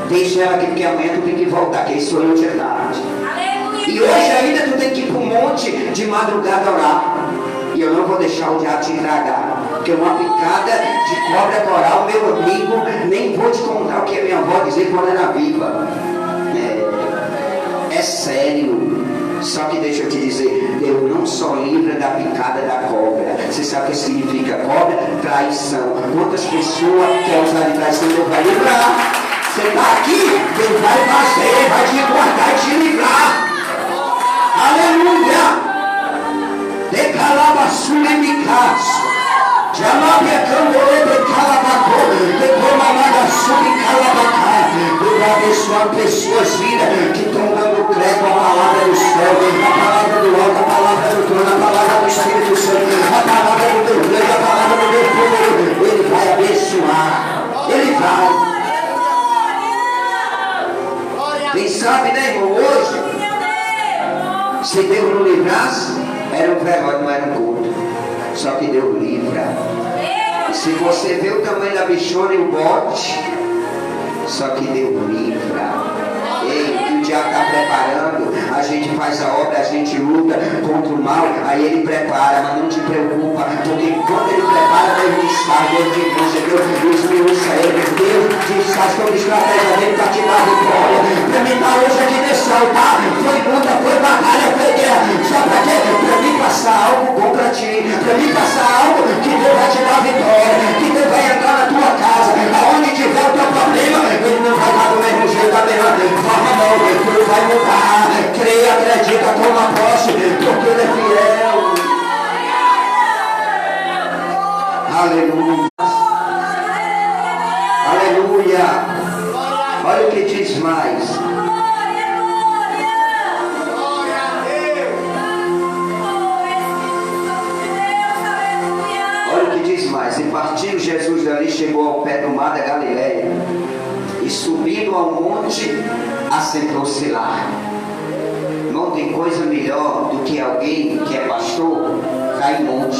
A: Deixa ela aqui, porque amanhã tu tem que voltar, que isso é de tarde. E hoje ainda tu tem que ir para um monte de madrugada orar. E eu não vou deixar o diabo te tragar. Porque uma picada de cobra coral, meu amigo, nem vou te contar o que a minha avó dizia quando era viva. É sério. Só que deixa eu te dizer, Deus não só livra da picada da cobra. Você sabe o que significa cobra? Traição. Quantas pessoas querem usar de traição? Deus vai livrar. Você está aqui, Deus vai fazer, vai te guardar e te livrar. Aleluia. Decalabassulemicas. Jamabia candore calabacô, decomalaga sub calabacá. Eu abençoar pessoas, filha, que estão dando crédito à palavra do céu, a palavra do alto, a palavra do trono, a palavra do Espírito Santo, a palavra do teu grande, a palavra do teu povo. Ele vai abençoar, ele vai. Quem sabe, né, irmão, hoje, se Deus não livrasse, era um velório, não era um culto. Só que Deus livra. Se você vê o tamanho da bichona e o bote, só que Deus livra. Ei, o diabo está preparando, a gente faz a obra, a gente luta contra o mal, aí ele prepara, mas não te preocupa, porque quando ele prepara, Deus desfaz, Deus te usa, Deus usa ele, Deus desfaz toda estratégia dele para te dar vitória. Para mim estar hoje aqui nesse altar, foi luta, foi batalha, foi guerra, só para quê? Para mim passar algo bom para ti, para mim passar algo que Deus vai te dar vitória, que Deus vai entrar na tua casa, aonde tiver o teu problema, ele não vai dar do mesmo jeito, da mesma forma não, tudo vai mudar. Creia, acredita, toma posse, porque ele é fiel. Aleluia. Aleluia. Olha o que diz mais. Olha o que diz mais. E partindo Jesus dali, chegou ao pé do mar da Galileia, e subindo ao monte, assentou-se lá. Não tem coisa melhor do que alguém que é pastor cair em monte.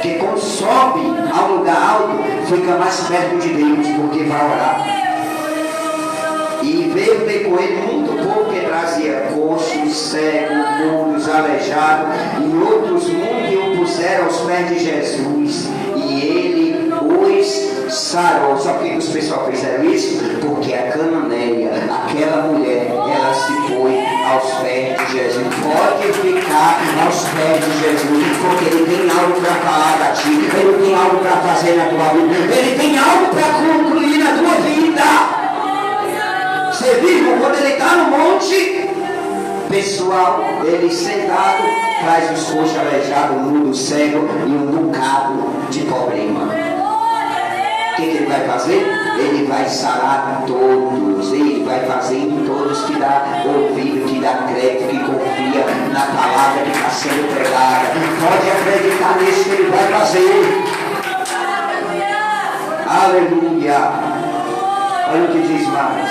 A: Que quando sobe ao lugar alto, fica mais perto de Deus, porque vai orar. E veio ter com ele muito povo que trazia coxos, cegos, mudos, aleijados, e outros muitos, e o puseram aos pés de Jesus. E ele os sarou. Só que os pessoal fizeram isso? Porque a cananeia, aquela mulher, ela se foi aos pés de Jesus. Pode ficar aos pés de Jesus, porque ele tem algo para falar para ti, ele tem algo para fazer na tua vida, ele tem algo para concluir na tua vida. Você viu quando ele está no monte, pessoal, ele sentado, traz os coxos aleijados, mudo, cego e um bocado de problema. O que ele vai fazer? Ele vai sarar todos, ele vai fazer em todos que dá ouvido, que dá crédito, que confia na palavra que está sendo pregada. Pode acreditar nisso que ele vai fazer. Aleluia. Olha o que diz mais.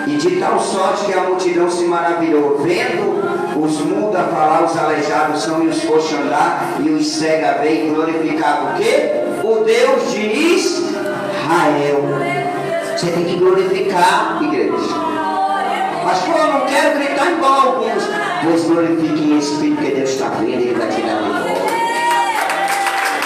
A: E de tal sorte que a multidão se maravilhou, vendo os mudos a falar, os aleijados são e os coxos andar, e os cegos a ver e glorificar o quê? O Deus de Israel. Você tem que glorificar, igreja. Pastor, eu não quero gritar igual alguns. Pois glorifique em espírito, porque Deus está vendo e Ele vai te dar vitória.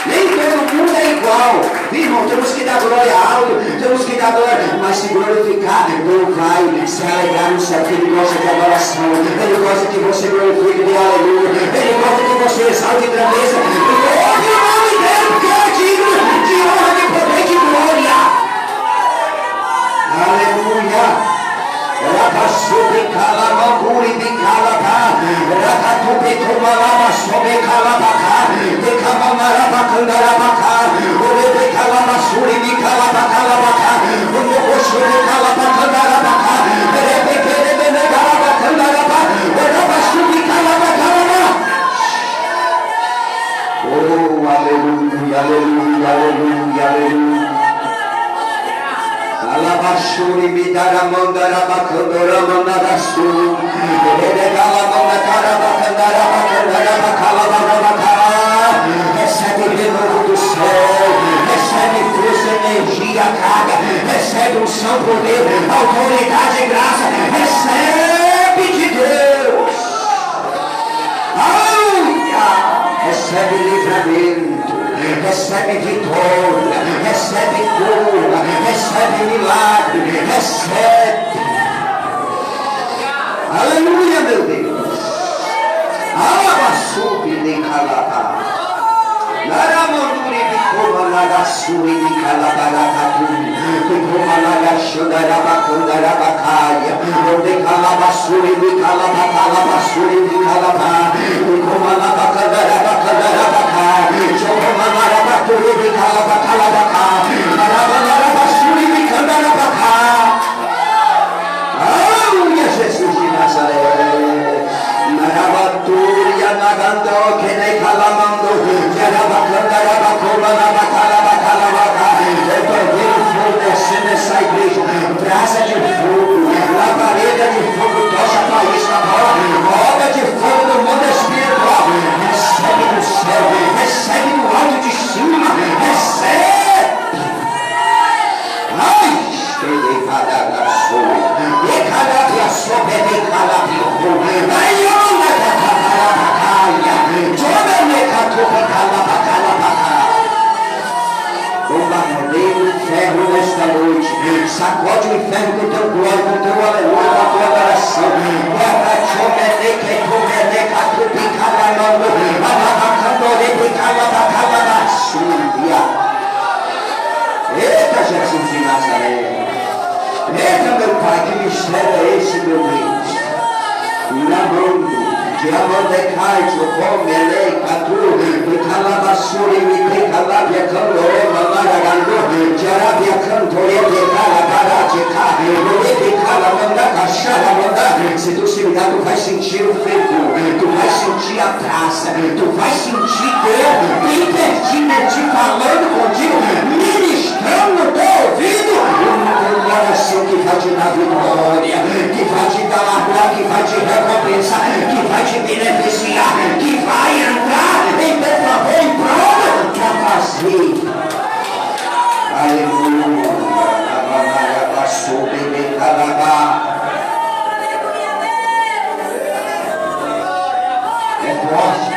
A: Nem todo mundo é igual. Irmão, temos que dar glória alto, temos que dar glória, mas se glorificar, Deus vai se alegrar no céu, porque Ele gosta de adoração, Ele gosta que você glorifique de aleluia, Ele gosta que você exalte grandeza. Ouve o nome dele, porque é digno de honra, de poder e de glória. Aleluia. Rabasube kalamaguri bikalaba, rakatubi kumalaba sobe kalabaka, bekamanarabakandarabaka, urebe kalabasuri bikalabakalabaka, unokoshuri kalabakandarabaka, rebekerebenegarabakandaraba, rabasubi kalabakalaba. Oh, aleluia, aleluia, aleluia, aleluia. Alabashuri bidara mandara bakandara mandara su. Regala mandara bakandara bakandara bakala bakala. Recebe renovo do céu, recebe força, energia, carga, recebe unção, poder, autoridade e graça, recebe de Deus. Aleluia! Recebe livramento. Recebe vitória, recebe cura, recebe milagre, recebe. Aleluia, meu Deus. Alabassubi de calabá. Naramanduri de coma nagasuri de calabaracatu. De coma nagashandarabacandarabacaia. De calabasuri de calabacalabasuri de calabá. De coma nabacandarabacandarabaca. Jogamanarabaturi de calabacalabaca. Narabanarabasuri de candarabaca. Aleluia, Jesus de Nazaré. Narabaturia nagando que ne calamando. Eu estou vendo fogo descendo nessa igreja, brasa de fogo, labareda de fogo, tocha faísca, roda de fogo do mundo espiritual. Recebe do céu, recebe do alto de cima, recebe. Ai, ele cada sua, e cada dia sobe de cada dia. Ai, onda da caia, joga me catuca cala. Bombardeia o inferno nesta noite. Sacode o inferno com teu glória, com teu aleluia, com a tua adoração. Eita, Jesus de Nazaré. Eita, meu Pai, que mistério é esse, meu Deus? Namando. Diamandecai, Chocom, Melei, Catu, Calabasuri, Calabia, Candore, Mamaragando, Jarabia, Cantore, Calabaratica, Calamanda, Cacharamanda. Se tu se ligar, tu vai sentir o fervor, tu vai sentir a praça, tu vai sentir Deus bem pertinho de ti, falando contigo, ministrando no teu ouvido, uma oração que vai te dar vitória, que vai te dar largar, que vai te recompensar, que vai te beneficiar, que vai entrar em teu favor e pronto para fazer. Aleluia. É forte.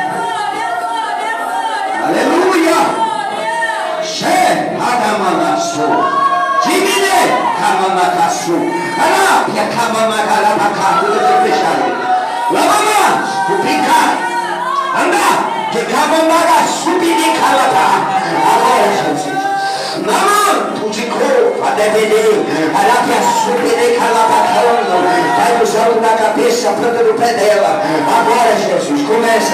A: Aleluia. Che Hadamanasu. Dimine Kamanakasu. Arapia Kamanakarabaka. Tudo fechado. Lavama, Kupica, anda, que Kamanaga subir calada. Agora, Jesus. Não, tu de cor, a DVD, Arapia subir calada. Vai usando na cabeça a planta do pé dela. Agora, Jesus, começa.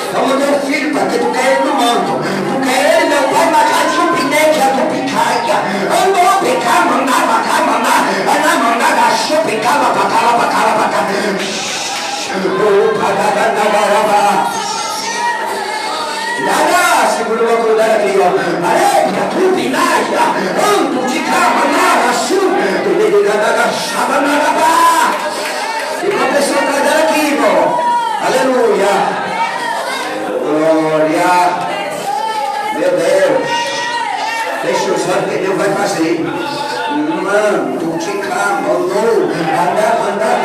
A: Então, meu filho, para que tu quer ele no manto? Tu quer ele, meu pai, na casa de um pineque, a tu picaia. Andou, picar, mandar, chupicava, bacala. Nada, segura uma crudada Tubinaja, Anto de Camanara, Sul, e uma pessoa está dando aqui, irmão. Aleluia. Glória. Meu Deus. Deixa eu ver o que Deus vai fazer. Manto de Camanara, andar.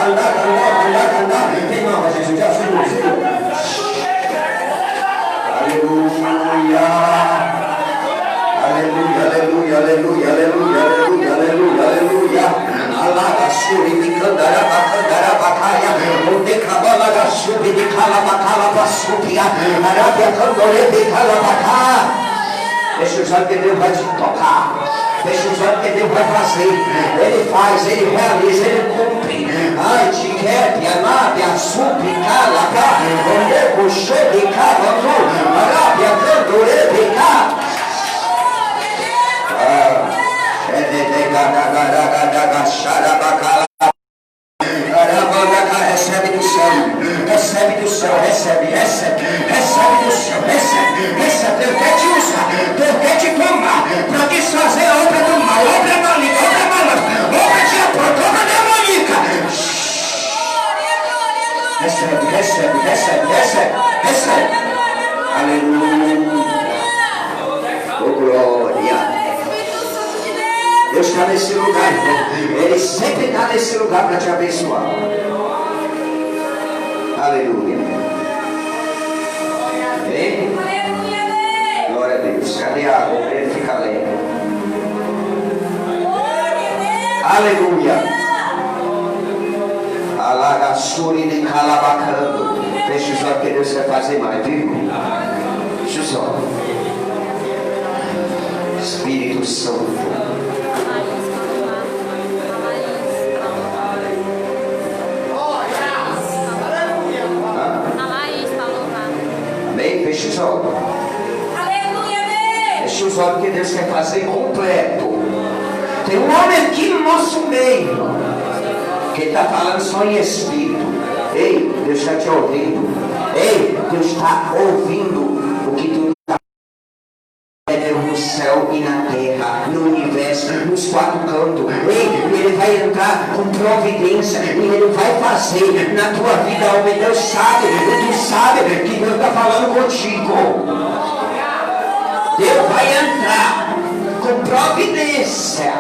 A: Irmão, a gente já foi. Aleluia. Aleluia. Alaga suri de candara bacaia, onde cabala da suri de calabacala basutia, arabia candore de calabacá. Deixa eu ver que Deus vai te tocar. Deixa eu ver que Deus vai fazer. Ele faz, ele realiza, ele cumpre. Ai, te quer, te amar, te assume, calabá, onde puxou de cabandu, arabia candore de cá. Recebe do céu, recebe do céu, recebe do céu, recebe. Deus quer te usar, Deus quer te tomar para desfazer a obra do mal, obra maligna, obra malandra, obra de aponta, obra demoníaca. Recebe. Aleluia. Oh, glória. Deus está nesse lugar, Ele sempre está nesse lugar para te abençoar. Aleluia. Amém? Glória a Deus. Cadê a água? Ele fica lento. Aleluia. Alagassuri de calabacando. Deixa só que Deus quer fazer mais, viu? Deixa só. Espírito Santo. Feche os olhos. Feche os olhos que Deus quer fazer completo. Tem um homem aqui no nosso meio que está falando só em espírito. Ei, Deus está te ouvindo. Ei, Deus está ouvindo o que tu está fazendo no céu e na terra, no universo, nos quatro cantos. Ei, Ele vai entrar com providência e Ele vai fazer na tua vida, homem. Deus sabe, e tu sabe que Deus está falando contigo. Deus vai entrar com providência.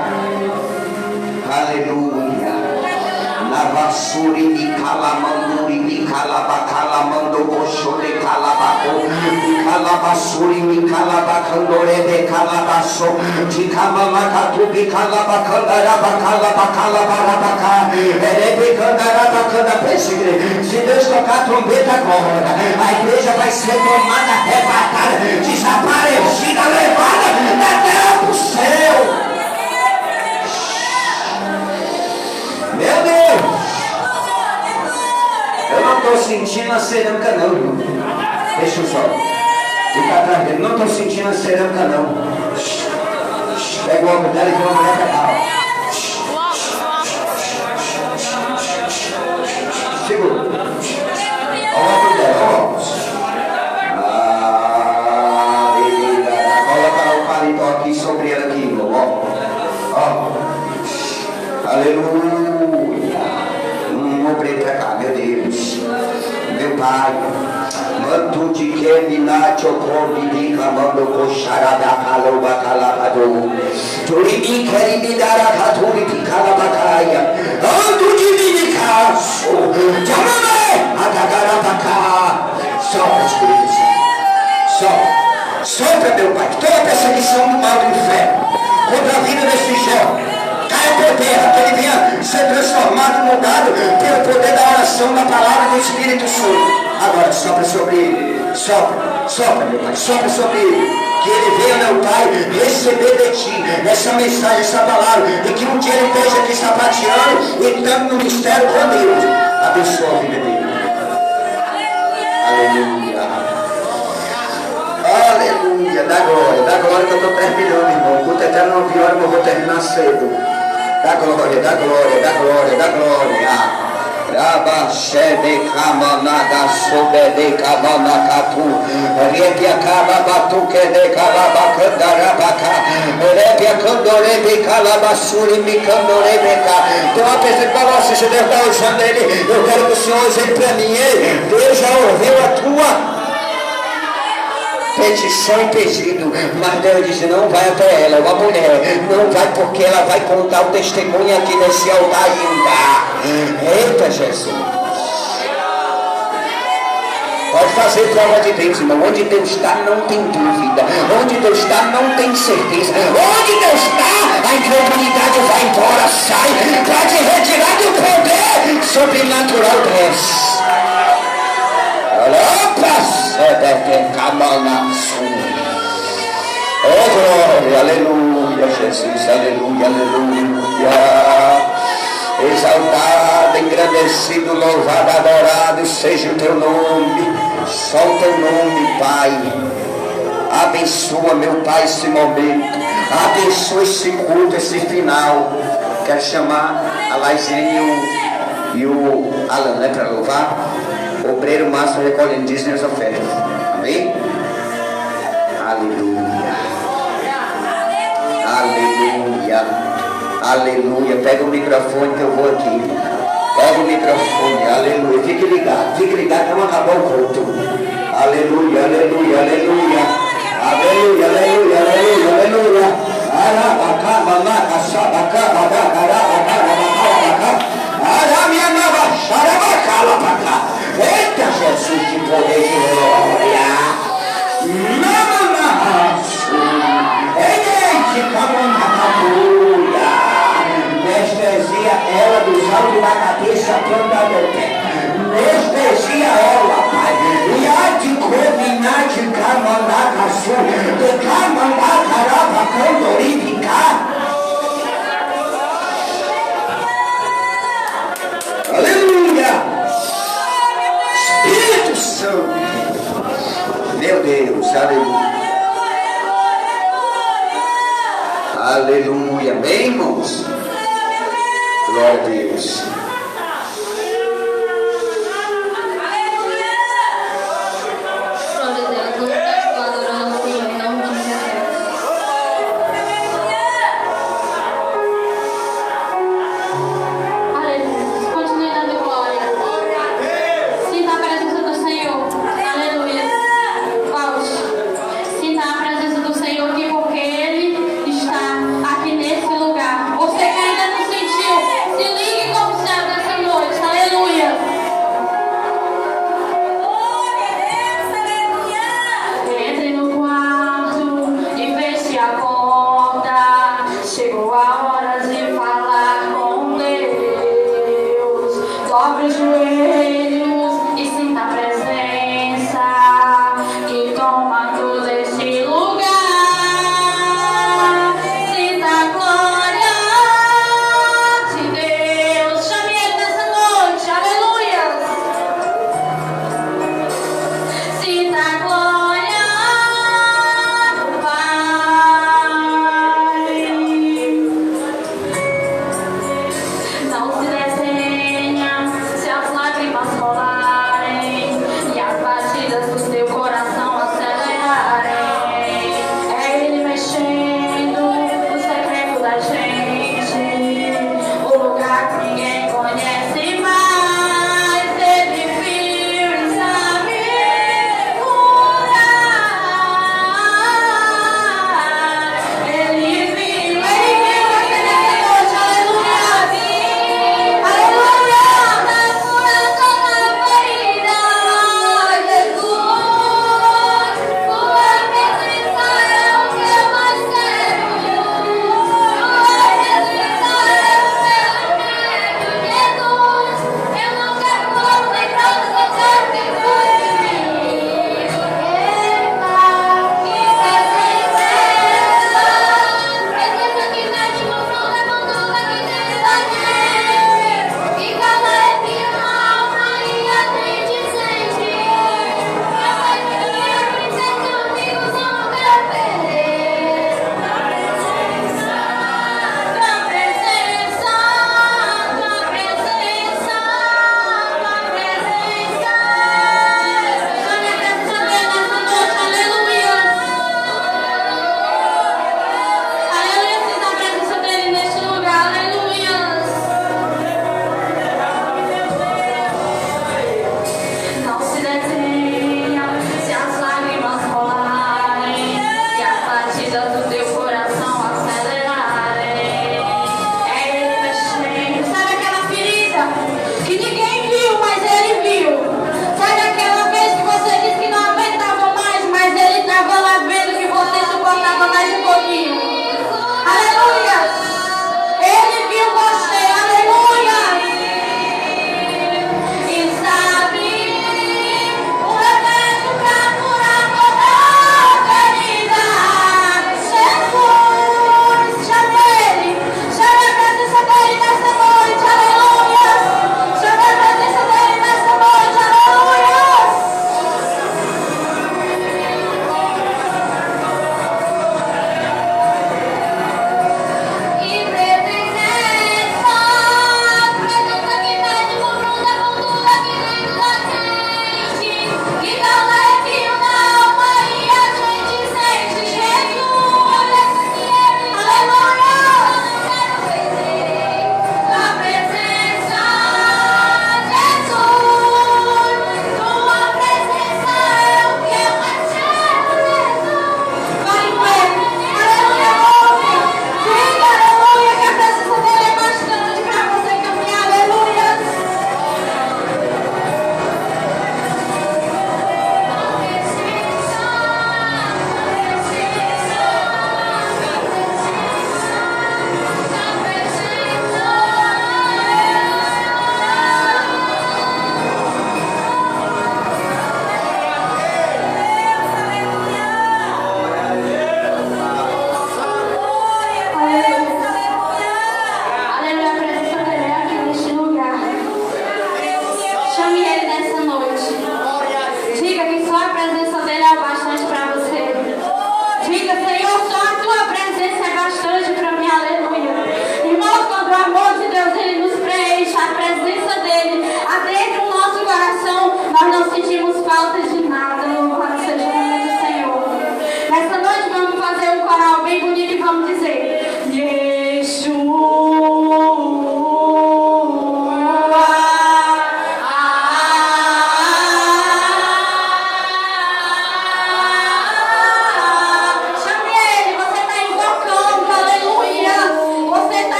A: Aleluia. Lavassuri de calamanduri de calabacala coxo de calabaco de calabassuri de calabacandore de calabaço de camalacatu de calabacandarabaca erebicandarabaca. Pense, se Deus tocar a trombeta agora, a igreja vai ser tomada, arrebatada, desaparecida, levada da terra para o céu. Meu Deus, eu não estou sentindo a cerâmica não, irmão. Deixa eu só ficar atrás dele. Não estou sentindo a cerâmica não. Pega o ombro dela e vem uma mulher pra cá. Segura. Olha o ombro dela, ó. Coloca o paletó aqui sobre ela aqui, irmão. Ó. Aleluia. Obrigado pra cá, meu Deus, meu Pai. Manto de Kemina, Chocobi, de Camando, Coxarada, Caloba, Calabado, Turimi, Kerimidara, Caturi, Calabacaia, Manto de Minicaço, Jamame, Atagarabacá. Sopra, Espírito Santo, sopra, meu Pai, toda perseguição do mal do inferno contra a vida desse jovem. Caia por terra, que ele venha ser transformado, mudado pelo poder da oração, da palavra do Espírito Santo. Agora sopra sobre ele, sopra, meu Pai, sopra sobre ele. Que ele venha, meu Pai, receber de ti essa mensagem, essa palavra, e que um dia ele esteja aqui sapateando, entrando no mistério com Deus. Abençoa a vida dele. Aleluia. Aleluia. Dá glória que eu estou terminando, irmão. O culto até 9 horas, mas eu vou terminar cedo. Dá glória. Rabaxé de Camanada, sobe de Camanacatu, Repia Calabatuque de Calabacandarabaca, Repia Candorebe Calabassuri, Micandorebeca. Tem uma pessoa que fala, se Deus está usando ele, eu quero que o Senhor use ele para mim. Deus já ouviu a tua petição e pedido, mas Deus disse: não vai até ela, uma mulher, não vai, porque ela vai contar o testemunho aqui nesse altar ainda. Eita, Jesus! Pode fazer prova de Deus, irmão. Onde Deus está, não tem dúvida. Onde Deus está, não tem certeza. Onde Deus está, a incredulidade vai embora, sai, para te retirar do poder sobrenatural desse. Oh glória, aleluia, Jesus, aleluia, aleluia. Exaltado, engrandecido, louvado, adorado seja o teu nome. Só o teu nome, Pai. Abençoa, meu Pai, esse momento. Abençoa esse culto, esse final. Quero chamar a Laizinha e o Alan, né, para louvar. Obreiro Márcio recolhendo dízimos as ofertas. Amém? Aleluia. Aleluia. Aleluia. Pega o microfone que eu vou aqui. Pega o microfone. Aleluia. Fique ligado. Fique ligado que não acabou o culto. Aleluia. Aleluia. Aleluia. Aleluia. Aleluia. Aleluia. Aleluia. Arabaca, mamaca, sabaca, babaca, arabaca, arabaca, aramia, nava, xarabaca, alabaca. Eita, Jesus, de poder e glória. Anestesia ela dos altos da cabeça toda do pé. Anestesia ela, Pai. E a de combinar de camandaca sul, de camandaca rapa candorifica. Aleluia. Espírito Santo. Meu Deus, aleluia. Aleluia, amém, irmãos? Glória a Deus.
C: Você que ainda não sentiu, se ligue como se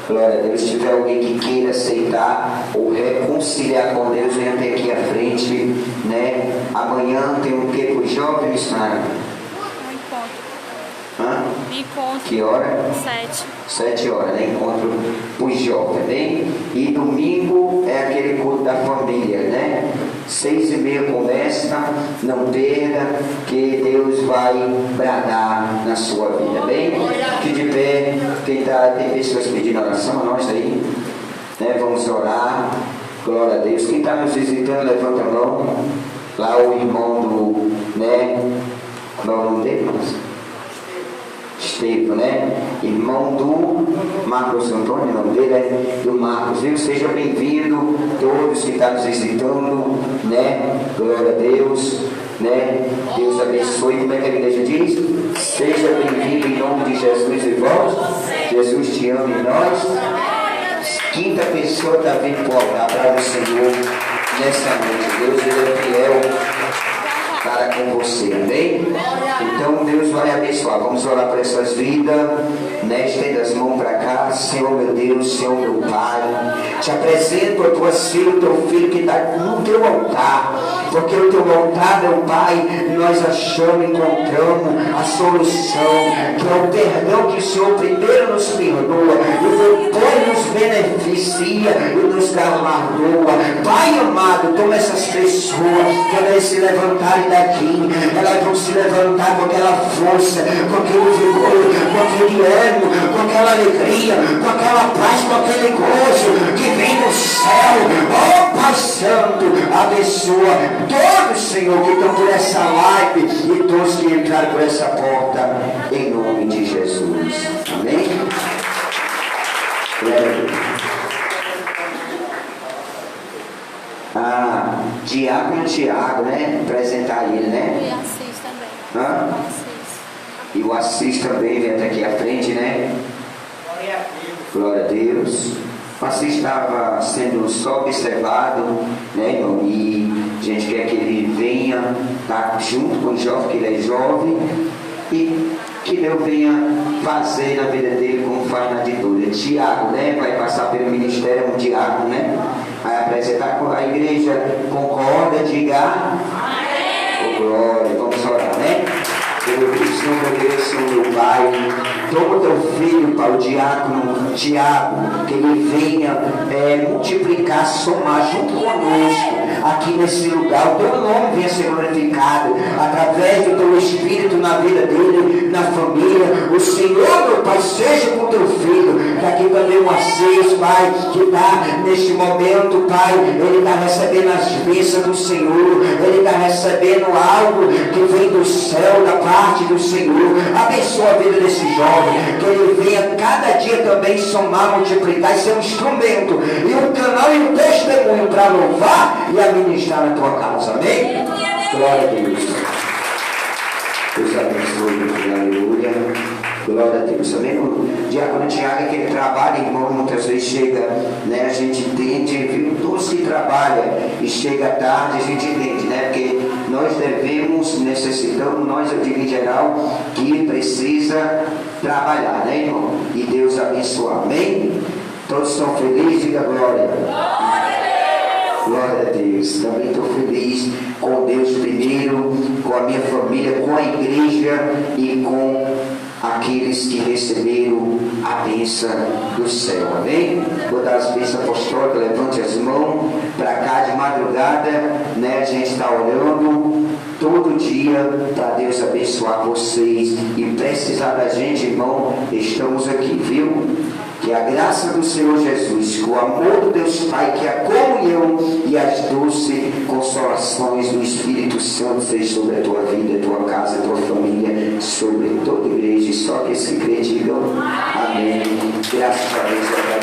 A: Glória a Deus. Se tiver alguém que queira aceitar ou reconciliar com Deus, venha até aqui à frente, né? Amanhã tem o que para os jovens, missionário?
D: Encontro.
A: Que hora?
D: 7.
A: 7 horas, né? Encontro para os jovens, bem? E domingo é aquele culto da família, né? 6h30 começa, não perda, que Deus vai bradar na sua vida, bem? Fique de pé, tem pessoas pedindo oração a nós aí, né? Vamos orar, glória a Deus. Quem está nos visitando, levanta a mão. Lá o irmão do, né? Qual é o nome dele, irmãos? Estevam, né? Irmão do Marcos Antônio, o nome dele é do Marcos, viu? Seja bem-vindo, todos que estão nos visitando, né? Glória a Deus, né? Deus abençoe. Como é que a igreja diz? Seja bem-vindo em nome de Jesus e vós. Jesus te ama e nós. Quinta pessoa está vindo para o altar do Senhor nessa noite. Deus, ele é fiel para com você, amém? Então Deus vai abençoar. Vamos orar por essas vidas, né? Estenda as mãos para cá. Senhor meu Deus, Senhor meu Pai, te apresento a tua filha, o teu filho que está no teu altar, porque o teu altar, meu Pai, nós achamos, encontramos a solução, que é o perdão que o Senhor primeiro nos perdoa e depois nos beneficia e nos galardoa. Pai amado, toma essas pessoas, quando eles se levantarem daqui, elas vão se levantar com aquela força, com aquele vigor, com aquele ânimo, com aquela alegria, com aquela paz, com aquele gozo que vem do céu. Oh Pai Santo, abençoa todos, Senhor, que estão por essa live e todos que entraram por essa porta, em nome de Jesus. Amém? Diácono Tiago, né? Apresentar ele, né?
D: E Assis também.
A: Hã?
D: Assis.
A: E o Assis também vem até aqui à frente, né? Glória a Deus. O Assis estava sendo só observado, né, irmão? E a gente quer que ele venha estar junto com o jovem, que ele é jovem, e que Deus venha fazer na vida dele como faz na de toda. Tiago, né? Vai passar pelo ministério, é um diácono, né? Vai apresentar com a igreja, concorda, diga amém. Oh, glória, vamos orar, né? Senhor Deus, Senhor meu Pai, toma o teu filho para o diácono Tiago, que ele venha multiplicar, somar junto conosco aqui nesse lugar. O teu nome venha ser glorificado através do teu Espírito na vida dele, na família. O Senhor, meu Pai, seja com o teu filho, que aqui também o Assis, Pai, que está neste momento, Pai, ele está recebendo as bênçãos do Senhor, ele está recebendo algo que vem do céu, da parte do Senhor. Abençoa a vida desse jovem, que ele venha cada dia também somar, multiplicar e ser um instrumento e um canal e um testemunho para louvar e administrar na tua casa, amém? Glória a Deus. Deus abençoe, aleluia. Glória a Deus, amém? O diácono Tiago é que ele trabalha, irmão, muitas vezes chega, né? A gente entende, viu? Todos que trabalham e chega tarde, a gente entende, né? Porque nós devemos, necessitamos, nós, eu digo em geral, que precisa trabalhar, né, irmão? E Deus abençoe, amém? Todos estão felizes, diga glória. Glória a Deus. Também estou feliz com Deus primeiro, com a minha família, com a igreja e com aqueles que receberam a bênção do céu, amém? Vou dar as bênçãos apostólicas, levante as mãos para cá de madrugada, né? A gente está orando todo dia para Deus abençoar vocês e precisar da gente, irmão, estamos aqui, viu? Que a graça do Senhor Jesus, que o amor do Deus Pai, que a comunhão e as doces consolações do Espírito Santo seja sobre a tua vida, a tua casa, a tua família, sobre toda a igreja. E só que esse crê digam amém. Graças a Deus.